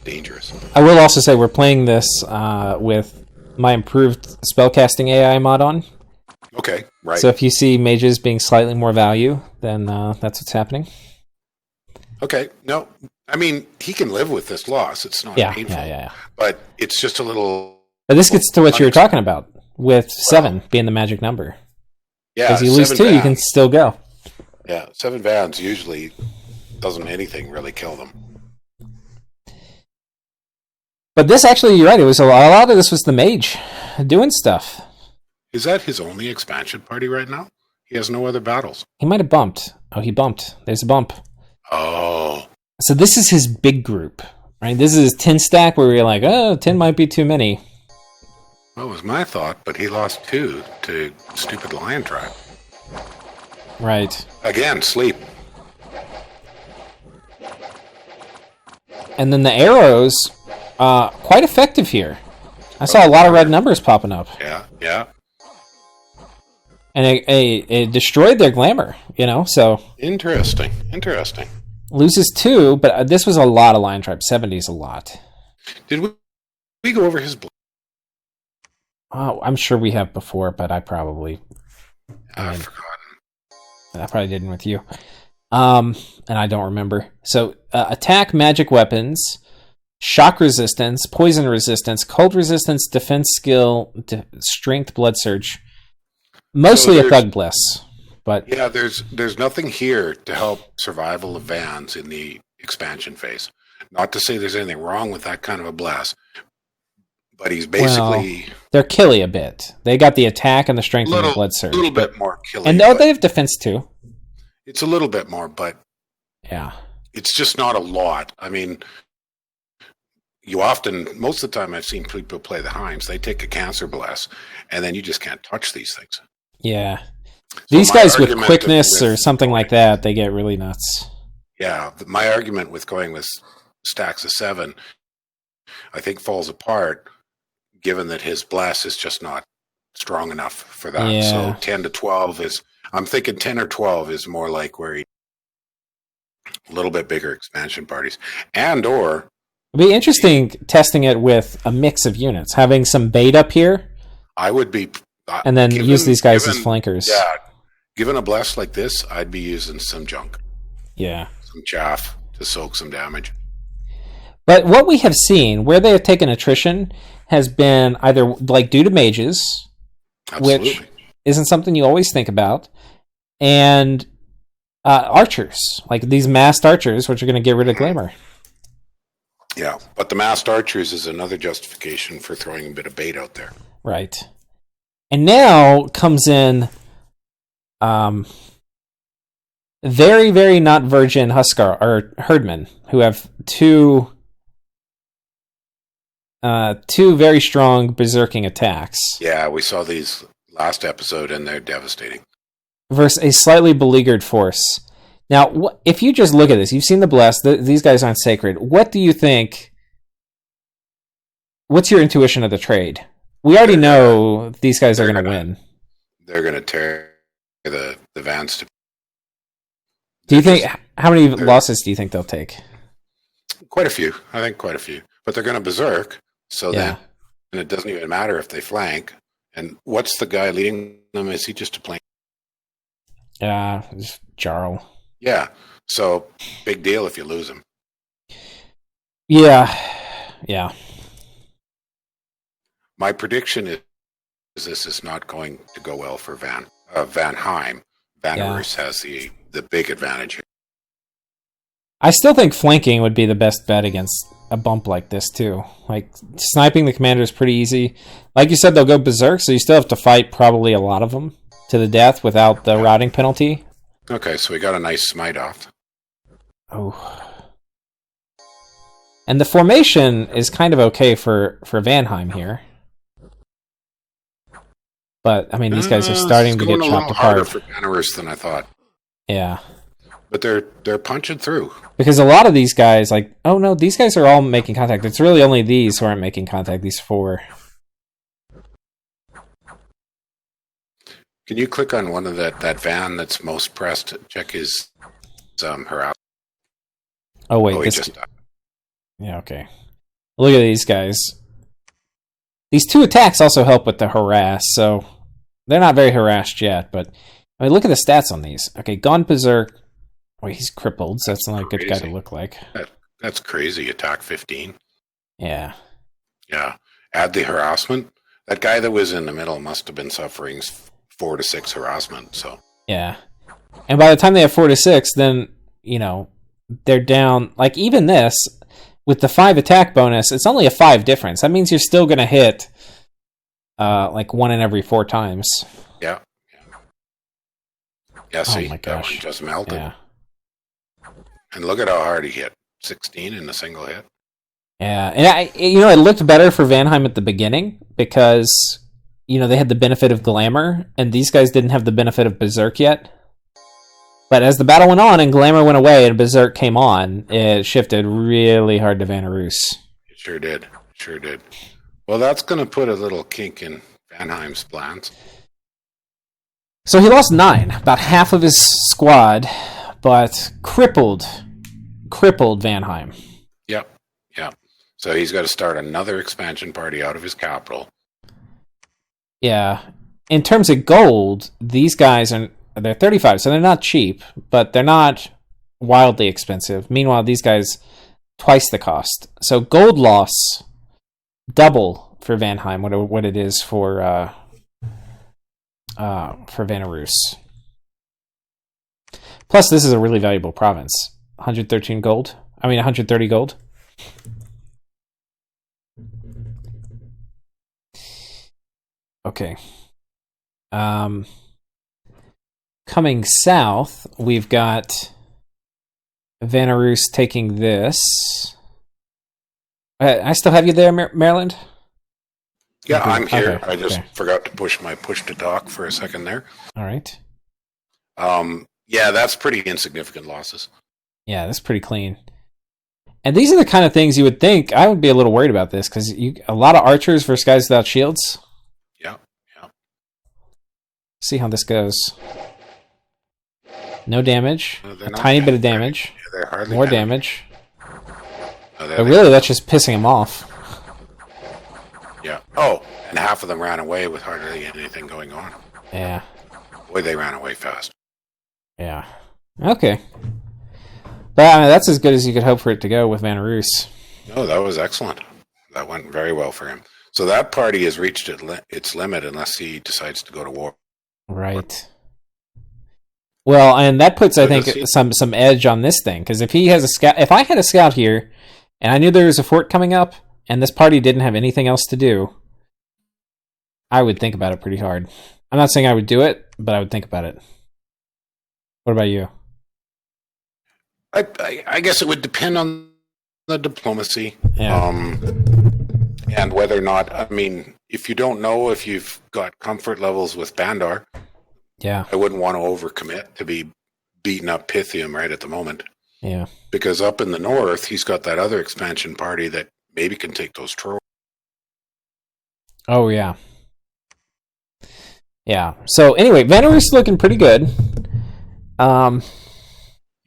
Dangerous. I will also say we're playing this with my improved spellcasting AI mod on. Okay, right. So if you see mages being slightly more value, then that's what's happening. Okay, no, I mean, he can live with this loss. It's not painful. Yeah. But it's just a little... But this gets to what you were talking about, with 7 being the magic number. Yeah, because you lose 2, vans. You can still go. Yeah, 7 vans usually doesn't anything really kill them. But this actually, you're right, it was a lot of this was the mage doing stuff. Is that his only expansion party right now? He has no other battles. He might have bumped. Oh, he bumped. There's a bump. Oh. So this is his big group, right? This is his 10 stack where you're like, oh, 10 might be too many. That was my thought, but he lost 2 to stupid lion tribe. Right. Again, sleep. And then the arrows, quite effective here. I saw a lot of red numbers popping up. Yeah. And it destroyed their glamour, so... Interesting. Loses 2, but this was a lot of lion tribe. 70 is a lot. Did we go over his... Oh, I'm sure we have before, but I probably... I've forgotten. I probably didn't with you. And I don't remember. So, attack, magic weapons, shock resistance, poison resistance, cold resistance, defense skill, strength, blood surge. Mostly a thug bless, but... Yeah, there's nothing here to help survival of vans in the expansion phase. Not to say there's anything wrong with that kind of a bless, but he's basically... Well, they're killy a bit. They got the attack and the strength and the blood surge. A little bit more killy. And they have defense too. It's a little bit more, but... Yeah. It's just not a lot. I mean... most of the time I've seen people play the Heims, they take a cancer bless, and then you just can't touch these things. Yeah. These guys with quickness or something like that, they get really nuts. Yeah, my argument with going with stacks of 7, I think falls apart, given that his bless is just not strong enough for that. Yeah. So 10 to 12 is, I'm thinking 10 or 12 is more like where he, a little bit bigger expansion parties. Or... It'd be interesting testing it with a mix of units, having some bait up here. I would be... and then use these guys as flankers. Yeah. Given a bless like this, I'd be using some junk. Yeah. Some chaff to soak some damage. But what we have seen, where they have taken attrition, has been either like due to mages, Absolutely. Which isn't something you always think about, and archers, like these masked archers, which are going to get rid of glamour. Yeah, but the masked archers is another justification for throwing a bit of bait out there. Right. And now comes in very, very not virgin Huskar or herdmen who have two very strong berserking attacks. Yeah, we saw these last episode and they're devastating. Versus a slightly beleaguered force. Now, if you just look at this, you've seen the bless. These guys aren't sacred. What do you think? What's your intuition of the trade? We already know these guys are going to win. They're going to tear the vans to... Do you think... How many losses do you think they'll take? Quite a few. I think quite a few. But they're going to berserk, so then it doesn't even matter if they flank. And what's the guy leading them? Is he just a plane? Jarl. Yeah. So, big deal if you lose him. Yeah. My prediction is this is not going to go well for Van. Van Heim. Vanarus has the big advantage here. I still think flanking would be the best bet against a bump like this, too. Like, sniping the commander is pretty easy. Like you said, they'll go berserk, so you still have to fight probably a lot of them to the death without the routing penalty. Okay, so we got a nice smite off. Oh. And the formation is kind of okay for Vanheim here. But, I mean, these guys are starting to get chopped apart. It's harder for Vanarus than I thought. Yeah. But they're punching through. Because a lot of these guys, like, oh no, these guys are all making contact. It's really only these who aren't making contact, these four. Can you click on one of that van that's most pressed? Check his harass. Oh wait, this just died. Yeah, okay. Look at these guys. These two attacks also help with the harass, so they're not very harassed yet, but I mean, look at the stats on these. Okay, gone berserk. Wait, he's crippled, so that's not a good guy to look like. That's crazy. Attack 15. Yeah. Yeah. Add the harassment. That guy that was in the middle must have been suffering 4 to 6 harassment. So. Yeah. And by the time they have 4 to 6, then, you know, they're down. Like, even this, with the 5 attack bonus, it's only a 5 difference. That means you're still going to hit, like, 1 in every 4 times. Yeah. Yeah, see, oh my gosh. That one just melted. Yeah. And look at how hard he hit. 16 in a single hit. Yeah, and it looked better for Vanheim at the beginning because, you know, they had the benefit of Glamour, and these guys didn't have the benefit of Berserk yet. But as the battle went on and Glamour went away and Berserk came on, it shifted really hard to Vanarus. It sure did. Sure did. Well, that's going to put a little kink in Vanheim's plans. So he lost 9, about half of his squad, but crippled Vanheim. Yep. So he's got to start another expansion party out of his capital. Yeah. In terms of gold, these guys they're 35, so they're not cheap, but they're not wildly expensive. Meanwhile, these guys twice the cost. So gold loss double for Vanheim what it is for Vanarus. Plus, this is a really valuable province. 113 gold. 130 gold. Okay. Coming south, we've got Vanarus taking this. I still have you there, Maerlande? Yeah, I'm here. Okay. I just forgot to push my push to talk for a second there. All right. Yeah, that's pretty insignificant losses. Yeah, that's pretty clean. And these are the kind of things you would think I would be a little worried about this because a lot of archers versus guys without shields. Yeah. See how this goes. No damage. A tiny bit of damage. Yeah, more damage. But really, that's just pissing him off. Yeah. Oh, and half of them ran away with hardly anything going on. Yeah. Boy, they ran away fast. Yeah. Okay. But that's as good as you could hope for it to go with Vanarus. No, that was excellent. That went very well for him. So that party has reached its limit unless he decides to go to war. Right. Well, and that puts, I think, some edge on this thing. Because if he has a scout, if I had a scout here, and I knew there was a fort coming up, and this party didn't have anything else to do, I would think about it pretty hard. I'm not saying I would do it, but I would think about it. What about you? I guess it would depend on the diplomacy. Yeah. And whether or not, if you don't know if you've got comfort levels with Bandar, yeah, I wouldn't want to overcommit to be beating up Pythium right at the moment. Yeah. Because up in the north, he's got that other expansion party that maybe can take those trolls. Oh, yeah. Yeah. So, anyway, Vanarus is looking pretty good.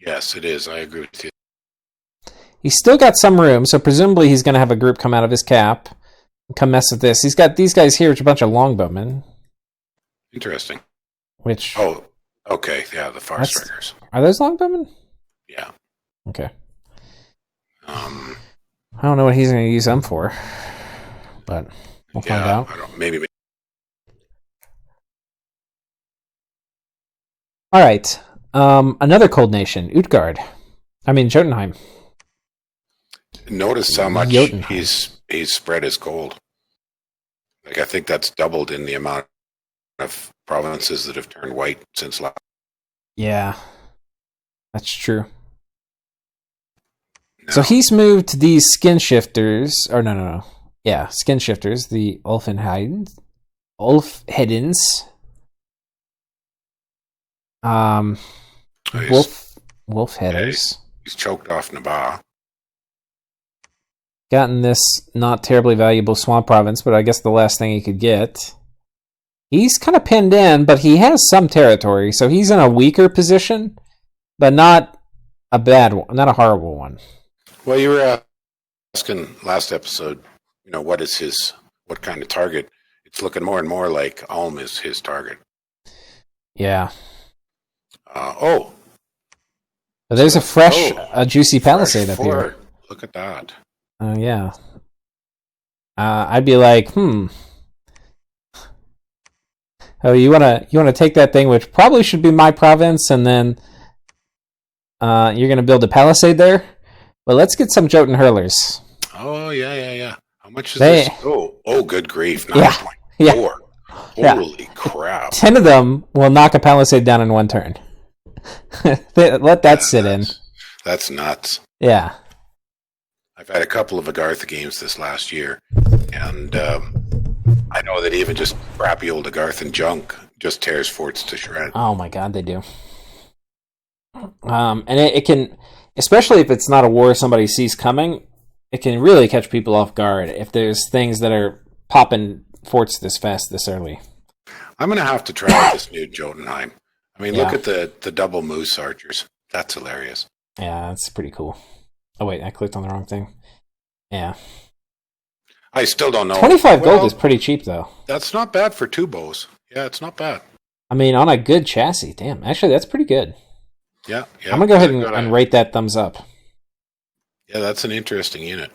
Yes, it is. I agree with you. He's still got some room, so presumably he's going to have a group come out of his cap and come mess with this. He's got these guys here, which are a bunch of longbowmen. Interesting. Which... Oh, okay. Yeah, the Far Strikers. Are those longbowmen? Yeah. Okay. I don't know what he's going to use them for, but we'll find out. I don't, maybe All right. Another cold nation, Utgard. I mean, Jotunheim. Notice how much Jotunheim. he's spread his gold. Like, I think that's doubled in the amount of provinces that have turned white since last. Yeah, that's true. No. So he's moved these skin shifters, or no. Yeah, skin shifters, the Ulfhedens. Wolf headers. He's choked off Nabaa. Gotten this not terribly valuable swamp province, but I guess the last thing he could get. He's kind of pinned in, but he has some territory, so he's in a weaker position, but not a bad one, not a horrible one. Well, you were asking last episode, what kind of target? It's looking more and more like Ulm is his target. Yeah. So there's a juicy palisade up here. Look at that. Yeah. I'd be like, oh, you wanna take that thing, which probably should be my province, and then you're gonna build a palisade there? Well, let's get some Jotun hurlers. Oh yeah. How much is this? Oh, good grief! 9.4. Yeah. Holy crap! 10 of them will knock a palisade down in one turn. Let that sit in. That's nuts. Yeah. I've had a couple of Agartha games this last year, and I know that even just crappy old Agarthan junk just tears forts to shreds. Oh my god, they do. And it can, especially if it's not a war somebody sees coming, it can really catch people off guard if there's things that are popping forts this fast this early. I'm going to have to try this new Jotunheim. I mean, look at the double moose archers. That's hilarious. Yeah, that's pretty cool. Oh wait, I clicked on the wrong thing. Yeah. I still don't know. 25 gold is pretty cheap, though. That's not bad for 2 bows. Yeah, it's not bad. I mean, on a good chassis, damn. Actually, that's pretty good. Yeah. I'm going to go ahead and rate that thumbs up. Yeah, that's an interesting unit.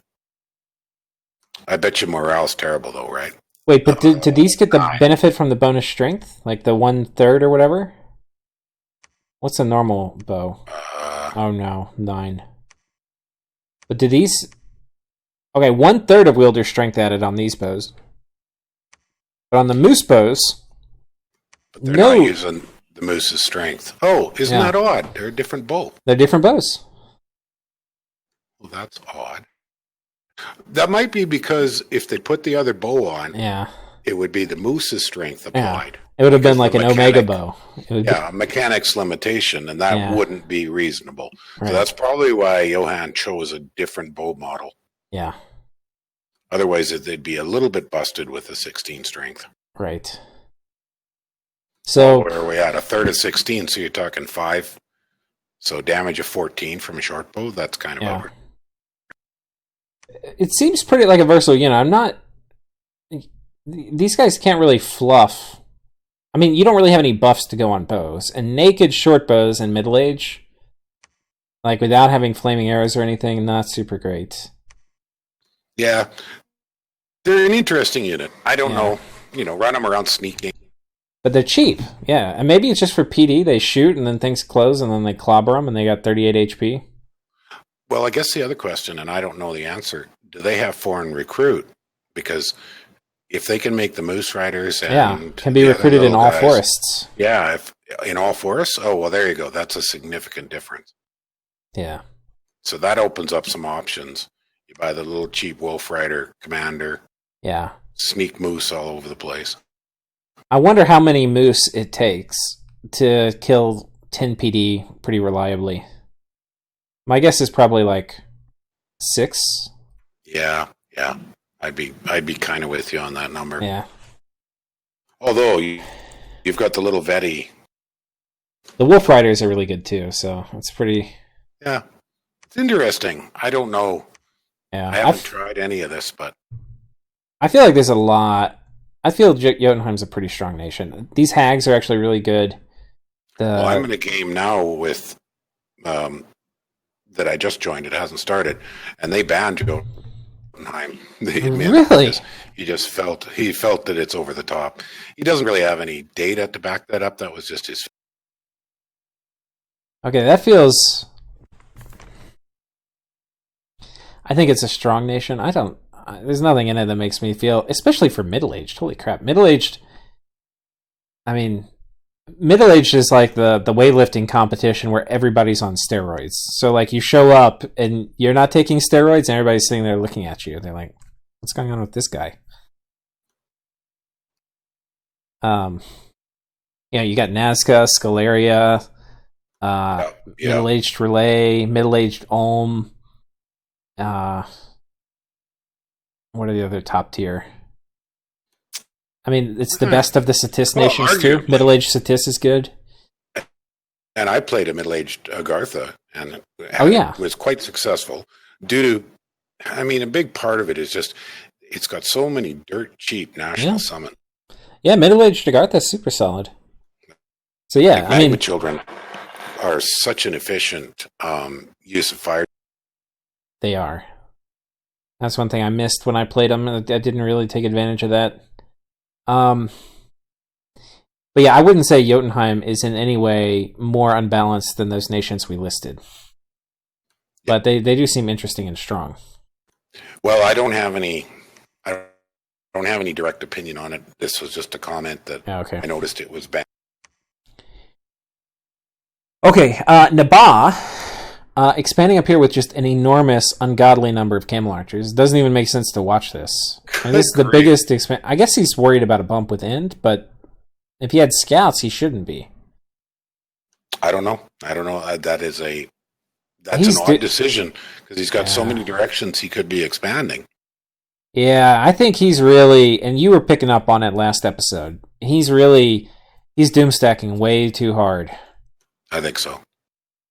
I bet you morale's terrible, though, right? Wait, but did these get the benefit from the bonus strength? Like the 1/3 or whatever? What's a normal bow? Oh no, 9. But did these... Okay, 1/3 of wielder strength added on these bows. But on the moose bows... But they're not using the moose's strength. Oh, isn't that odd? They're a different bow. They're different bows. Well, that's odd. That might be because if they put the other bow on, it would be the moose's strength applied. Yeah. It would have been like an omega bow. A mechanic's limitation, and that wouldn't be reasonable. Right. So that's probably why Johan chose a different bow model. Yeah. Otherwise, they'd be a little bit busted with a 16 strength. Right. So where are we at? 1/3 of 16, so you're talking 5. So damage of 14 from a short bow, that's kind of over. It seems pretty like a versatile unit. I'm not... These guys can't really fluff. I mean, you don't really have any buffs to go on bows. And naked short bows in middle age, like without having flaming arrows or anything, not super great. Yeah. They're an interesting unit. I don't know. Run them around sneaking. But they're cheap. Yeah. And maybe it's just for PD. They shoot and then things close and then they clobber them and they got 38 HP. Well, I guess the other question, and I don't know the answer, do they have foreign recruit? Because if they can make the Moose Riders and can be recruited in all forests. Yeah, if in all forests? Oh, well, there you go. That's a significant difference. Yeah. So that opens up some options. You buy the little cheap Wolf Rider commander. Yeah. Sneak moose all over the place. I wonder how many moose it takes to kill 10 PD pretty reliably. My guess is probably like 6. Yeah. I'd be kind of with you on that number. Yeah. Although you've got the little Veti. The Wolf Riders are really good too, so it's pretty. Yeah, it's interesting. I don't know. Yeah, I haven't tried any of this, but I feel like there's a lot. I feel Jotunheim's a pretty strong nation. These hags are actually really good. I'm in a game now with that I just joined. It hasn't started, and they banned Jotunheim. Really? He felt that it's over the top. He doesn't really have any data to back that up. That was just his Okay, that feels... I think it's a strong nation. There's nothing in it that makes me feel, especially for middle-aged. Holy crap. Middle-aged is like the weightlifting competition where everybody's on steroids. So like you show up and you're not taking steroids and everybody's sitting there looking at you. They're like, what's going on with this guy? You got Nazca, Scalaria, middle-aged Relay, middle-aged Ulm. What are the other top tier? I mean, it's the best of the Satis nations too. Middle-aged Satis is good. And I played a middle-aged Agartha, and was quite successful. Due to, a big part of it is just it's got so many dirt cheap national summon. Yeah, middle-aged Agartha is super solid. So yeah, Magma children are such an efficient use of fire. They are. That's one thing I missed when I played them. I didn't really take advantage of that. But yeah, I wouldn't say Jotunheim is in any way more unbalanced than those nations we listed. But they do seem interesting and strong. Well, I don't have any direct opinion on it. This was just a comment that I noticed it was bad. Okay, Nabaa, expanding up here with just an enormous, ungodly number of camel archers. It doesn't even make sense to watch this. And this is the biggest I guess he's worried about a bump with End, but if he had scouts, he shouldn't be. I don't know. That's an odd decision because he's got so many directions he could be expanding. Yeah, I think he's really, and you were picking up on it last episode, he's doomstacking way too hard. I think so.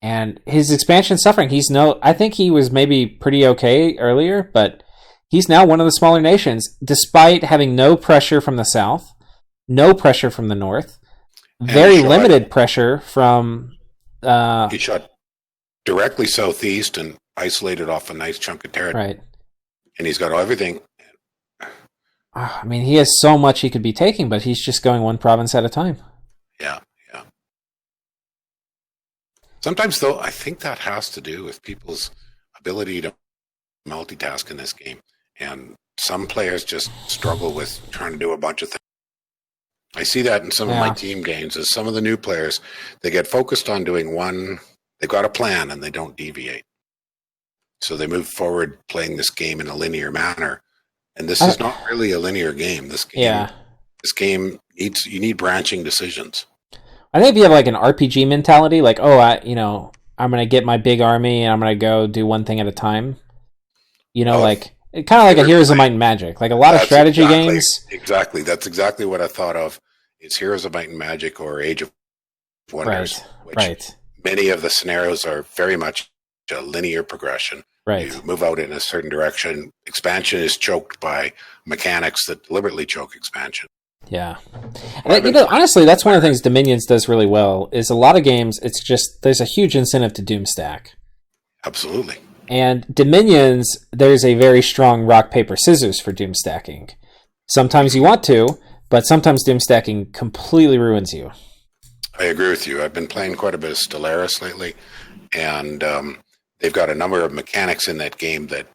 And his expansion suffering, I think he was maybe pretty okay earlier, but he's now one of the smaller nations, despite having no pressure from the south, no pressure from the north, very limited pressure from... he shot directly southeast and isolated off a nice chunk of territory. Right. And he's got everything. He has so much he could be taking, but he's just going one province at a time. Yeah. Sometimes, though, I think that has to do with people's ability to multitask in this game. And some players just struggle with trying to do a bunch of things. I see that in some of my team games as some of the new players, they get focused on doing one, they've got a plan and they don't deviate. So they move forward playing this game in a linear manner. And this is not really a linear game. This game you need branching decisions. I think if you have like an RPG mentality, like, I'm going to get my big army and I'm going to go do one thing at a time. Like kind of like a Heroes of Might and Magic, like a lot of strategy games. Exactly. That's exactly what I thought of. It's Heroes of Might and Magic or Age of Wonders, which many of the scenarios are very much a linear progression. Right. You move out in a certain direction. Expansion is choked by mechanics that deliberately choke expansion. Yeah. Honestly, that's one of the things Dominions does really well, is a lot of games, it's just, there's a huge incentive to doomstack. Absolutely. And Dominions, there's a very strong rock, paper, scissors for doomstacking. Sometimes you want to, but sometimes doomstacking completely ruins you. I agree with you. I've been playing quite a bit of Stellaris lately, and they've got a number of mechanics in that game that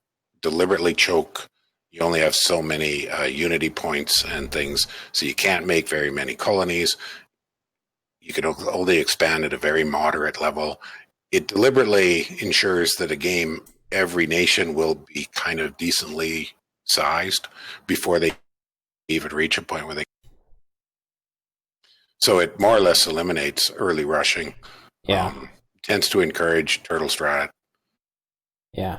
deliberately choke. You only have so many unity points and things, so you can't make very many colonies. You can only expand at a very moderate level. It deliberately ensures that every nation will be kind of decently sized before they even reach a point where they... So it more or less eliminates early rushing. Yeah. Tends to encourage turtle strat. Yeah.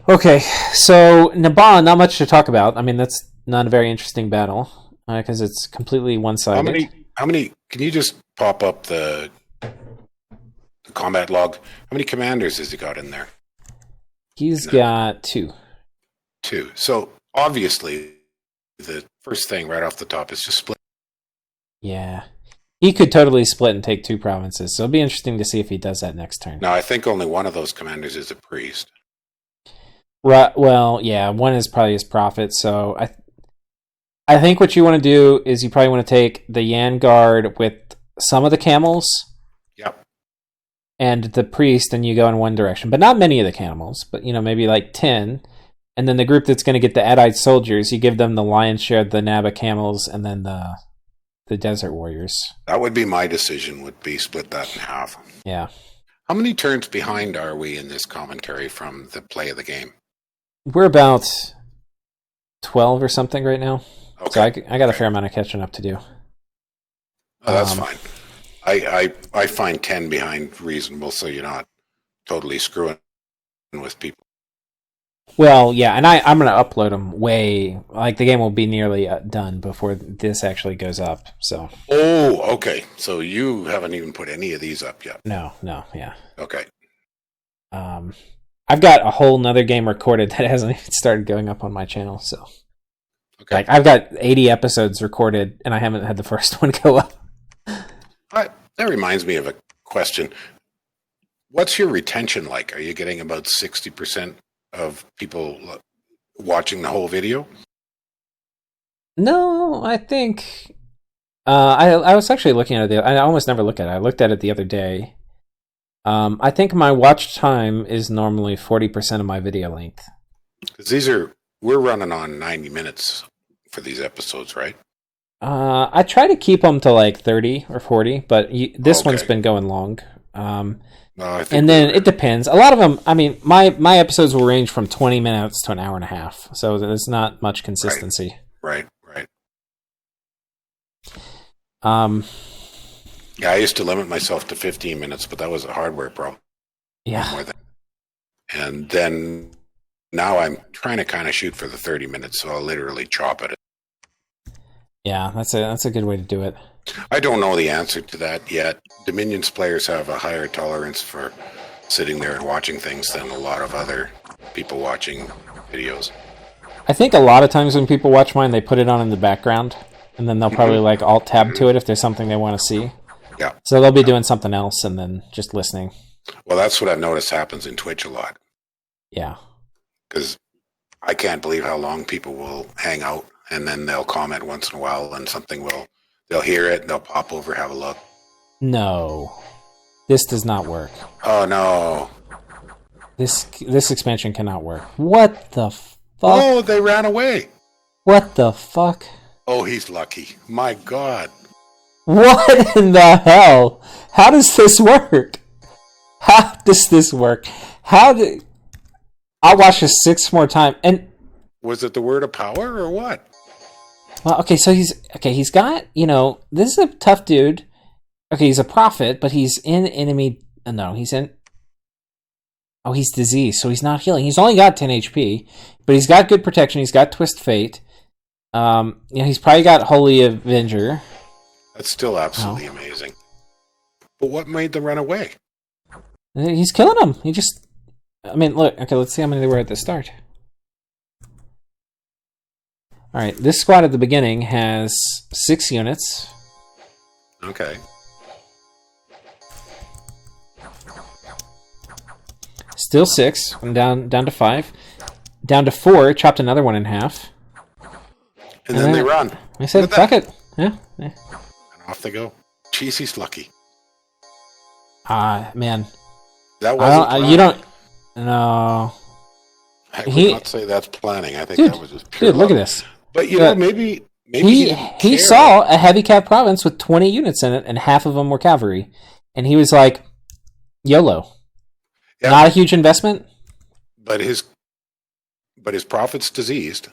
Okay, so Nabaa, not much to talk about. That's not a very interesting battle because it's completely one-sided. How many? Can you just pop up the combat log? How many commanders has he got in there? He's got 2. 2. So obviously, the first thing right off the top is just split. Yeah, he could totally split and take 2 provinces. So it'll be interesting to see if he does that next turn. Now, I think only one of those commanders is a priest. Right. Well, yeah, one is probably his prophet. So I think what you want to do is you probably want to take the Yan Guard with some of the camels. Yep. And the priest, and you go in one direction. But not many of the camels, but, maybe like 10. And then the group that's going to get the Adite soldiers, you give them the lion's share of the Naba camels and then the desert warriors. That would be my decision, would be split that in half. Yeah. How many turns behind are we in this commentary from the play of the game? We're about 12 or something right now. Okay. So I got a fair amount of catching up to do. Oh, that's fine. I find 10 behind reasonable, so you're not totally screwing with people. Well, yeah, and I'm going to upload them the game will be nearly done before this actually goes up, so. Oh, okay. So you haven't even put any of these up yet? No, yeah. Okay. I've got a whole nother game recorded that hasn't even started going up on my channel, so. Okay. Like, I've got 80 episodes recorded, and I haven't had the first one go up. That reminds me of a question. What's your retention like? Are you getting about 60% of people watching the whole video? No, I think... I was actually looking at it. I almost never look at it. I looked at it the other day. I think my watch time is normally 40% of my video length. Because we're running on 90 minutes for these episodes, right? I try to keep them to like 30 or 40, but this one's been going long. And then it depends. A lot of them, I mean, my episodes will range from 20 minutes to an hour and a half, so there's not much consistency. Right. Yeah, I used to limit myself to 15 minutes, but that was a hardware problem. Yeah. And then now I'm trying to kind of shoot for the 30 minutes, so I'll literally chop it. Yeah, that's a good way to do it. I don't know the answer to that yet. Dominion's players have a higher tolerance for sitting there and watching things than a lot of other people watching videos. I think a lot of times when people watch mine, they put it on in the background, and then they'll probably like alt-tab to it if there's something they want to see. Yeah. So they'll be doing something else and then just listening. Well, that's what I've noticed happens in Twitch a lot. Yeah. Because I can't believe how long people will hang out, and then they'll comment once in a while, and they'll hear it, and they'll pop over, have a look. No. This does not work. Oh, no. This expansion cannot work. What the fuck? Oh, they ran away. What the fuck? Oh, he's lucky. My God. What in the hell? How does this work? How does this work? I'll watch this 6 more times. And was it the word of power or what? Well, okay, so he's got, this is a tough dude. Okay, he's a prophet, but he's in enemy... No, he's in... Oh, he's diseased, so he's not healing. He's only got 10 HP, but he's got good protection. He's got Twist Fate. He's probably got Holy Avenger. That's still absolutely amazing. But what made them run away? He's killing them. Look, okay, let's see how many there were at the start. Alright, this squad at the beginning has 6 units. Okay. Still 6. I'm down to 5. Down to 4. Chopped another one in half. And then they run. I said, fuck it. Yeah. And off they go. Jeez, he's lucky. Man. That wasn't you don't... No. I would not say that's planning. I think that was just pure look at this. But, maybe he saw a heavy cap province with 20 units in it, and half of them were cavalry. And he was like, YOLO. Yeah. Not a huge investment. But his prophet's diseased.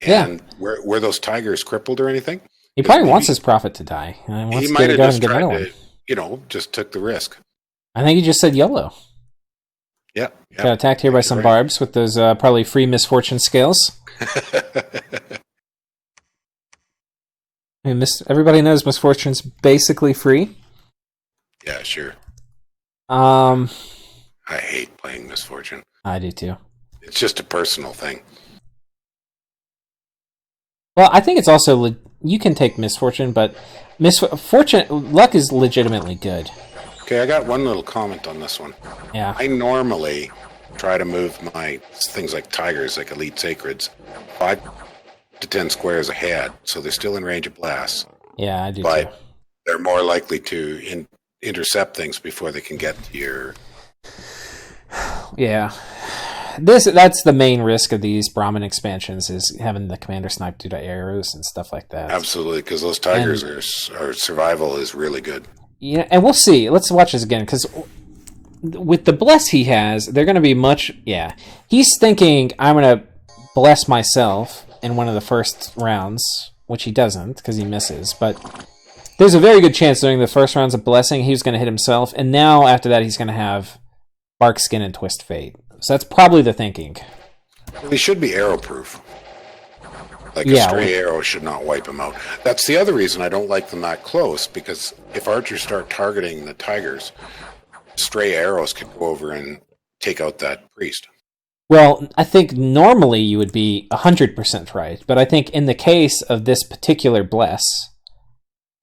And were those tigers crippled or anything? He probably wants his prophet to die. He might have just tried to, just took the risk. I think he just said YOLO. Yeah. Got attacked here by some barbs with those probably free misfortune scales. Everybody knows misfortune's basically free. Yeah, sure. I hate playing misfortune. I do too. It's just a personal thing. Well, I think it's also you can take misfortune, but luck is legitimately good. Okay, I got one little comment on this one. Yeah. I normally try to move my things like tigers, like elite sacreds, 5 to 10 squares ahead, so they're still in range of blasts. Yeah, I do but too. They're more likely to intercept things before they can get to your... Yeah. That's the main risk of these Brahmin expansions, is having the commander snipe due to arrows and stuff like that. Absolutely, because those tigers are survival is really good. Yeah, and we'll see. Let's watch this again, because with the bless he has, they're going to be much... Yeah. He's thinking, I'm going to bless myself in one of the first rounds, which he doesn't, because he misses, but there's a very good chance during the first rounds of blessing, he was going to hit himself, and now, after that, he's going to have Bark Skin and Twist Fate. So that's probably the thinking. Well, he should be arrow-proof. Like a stray arrow should not wipe him out. That's the other reason I don't like them that close, because if archers start targeting the tigers, stray arrows could go over and take out that priest. Well, I think normally you would be 100% right, but I think in the case of this particular bless,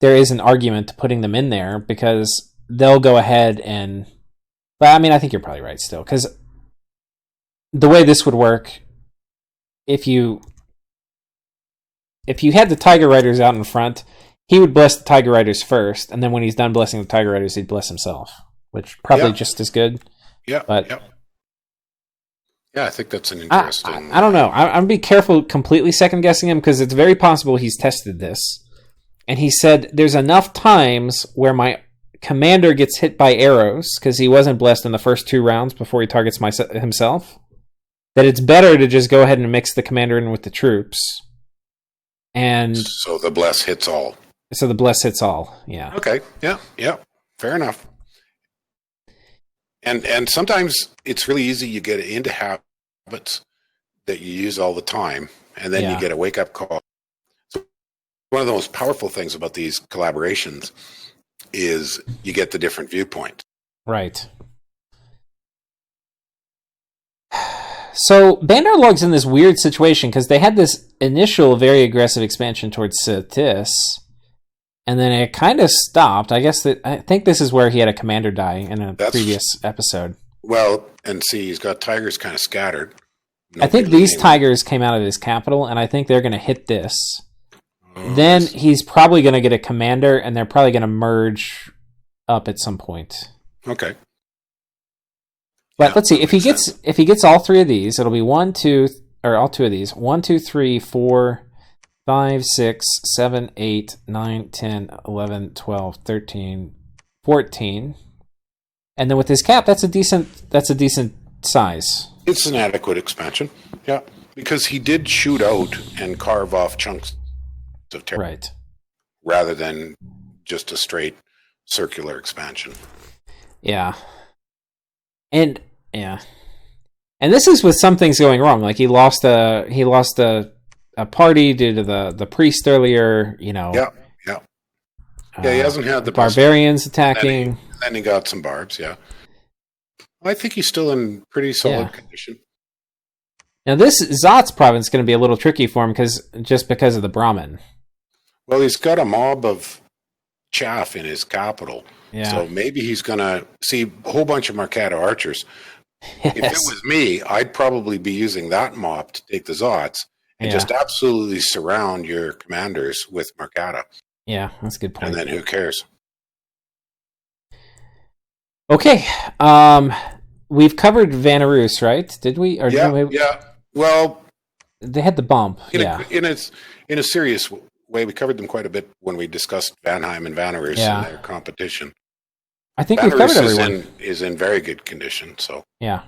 there is an argument to putting them in there, because they'll go ahead and... But I mean, I think you're probably right still, because the way this would work, if you had the Tiger Riders out in front, he would bless the Tiger Riders first, and then when he's done blessing the Tiger Riders, he'd bless himself, which probably just as good. Yeah, but yeah, I think that's an interesting... I don't know. I'm going to be careful completely second-guessing him, because it's very possible he's tested this, and he said there's enough times where my commander gets hit by arrows, because he wasn't blessed in the first 2 rounds before he targets himself, that it's better to just go ahead and mix the commander in with the troops. And so the bless hits all. So the bless hits all, yeah. Okay, yeah, fair enough. And sometimes it's really easy. You get into habits that you use all the time, and then you get a wake-up call. So one of the most powerful things about these collaborations is you get the different viewpoint. Right. So Bandarlog's in this weird situation, because they had this initial very aggressive expansion towards Cetis, and then it kind of stopped. I think this is where he had a commander die in a previous episode. Well, and see, he's got tigers kind of scattered. I think these tigers came out of his capital, and I think they're going to hit this. Then he's probably going to get a commander, and they're probably going to merge up at some point. Okay. But let's see, if he gets all 3 of these, it'll be all 2 of these. 1, 2, 3, 4, 5, 6, 7, 8, 9, 10, 11, 12, 13, 14. And then with his cap, that's a decent size. It's an adequate expansion. Yeah. Because he did shoot out and carve off chunks of territory. Right. Rather than just a straight circular expansion. Yeah. And this is with some things going wrong. Like he lost a party due to the priest earlier. You know. Yeah. He hasn't had the barbarians attacking. And then he got some barbs. Yeah. I think he's still in pretty solid condition. Now this Zot's province is going to be a little tricky for him because of the Brahmin. Well, he's got a mob of chaff in his capital. Yeah. So maybe he's going to see a whole bunch of Marcata archers. Yes. If it was me, I'd probably be using that mob to take the Zots and just absolutely surround your commanders with Marcata. Yeah, that's a good point. And then who cares? Okay. We've covered Vanarus, right? Did we? Or yeah. Well, they had the bump. In a serious way, we covered them quite a bit when we discussed Vanheim and Vanarus and their competition. I think we've covered everyone. Is in very good condition. So yeah,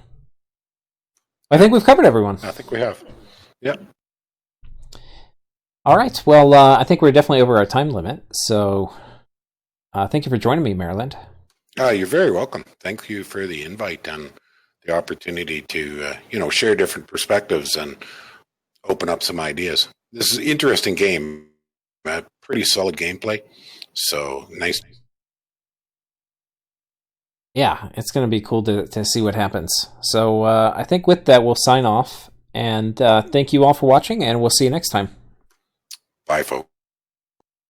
I think we've covered everyone. I think we have. Yeah. All right. Well, I think we're definitely over our time limit. So, thank you for joining me, Maerlande. You're very welcome. Thank you for the invite and the opportunity to share different perspectives and open up some ideas. This is an interesting game. Pretty solid gameplay. So nice. Yeah, it's going to be cool to see what happens. So I think with that, we'll sign off. And thank you all for watching, and we'll see you next time. Bye, folks.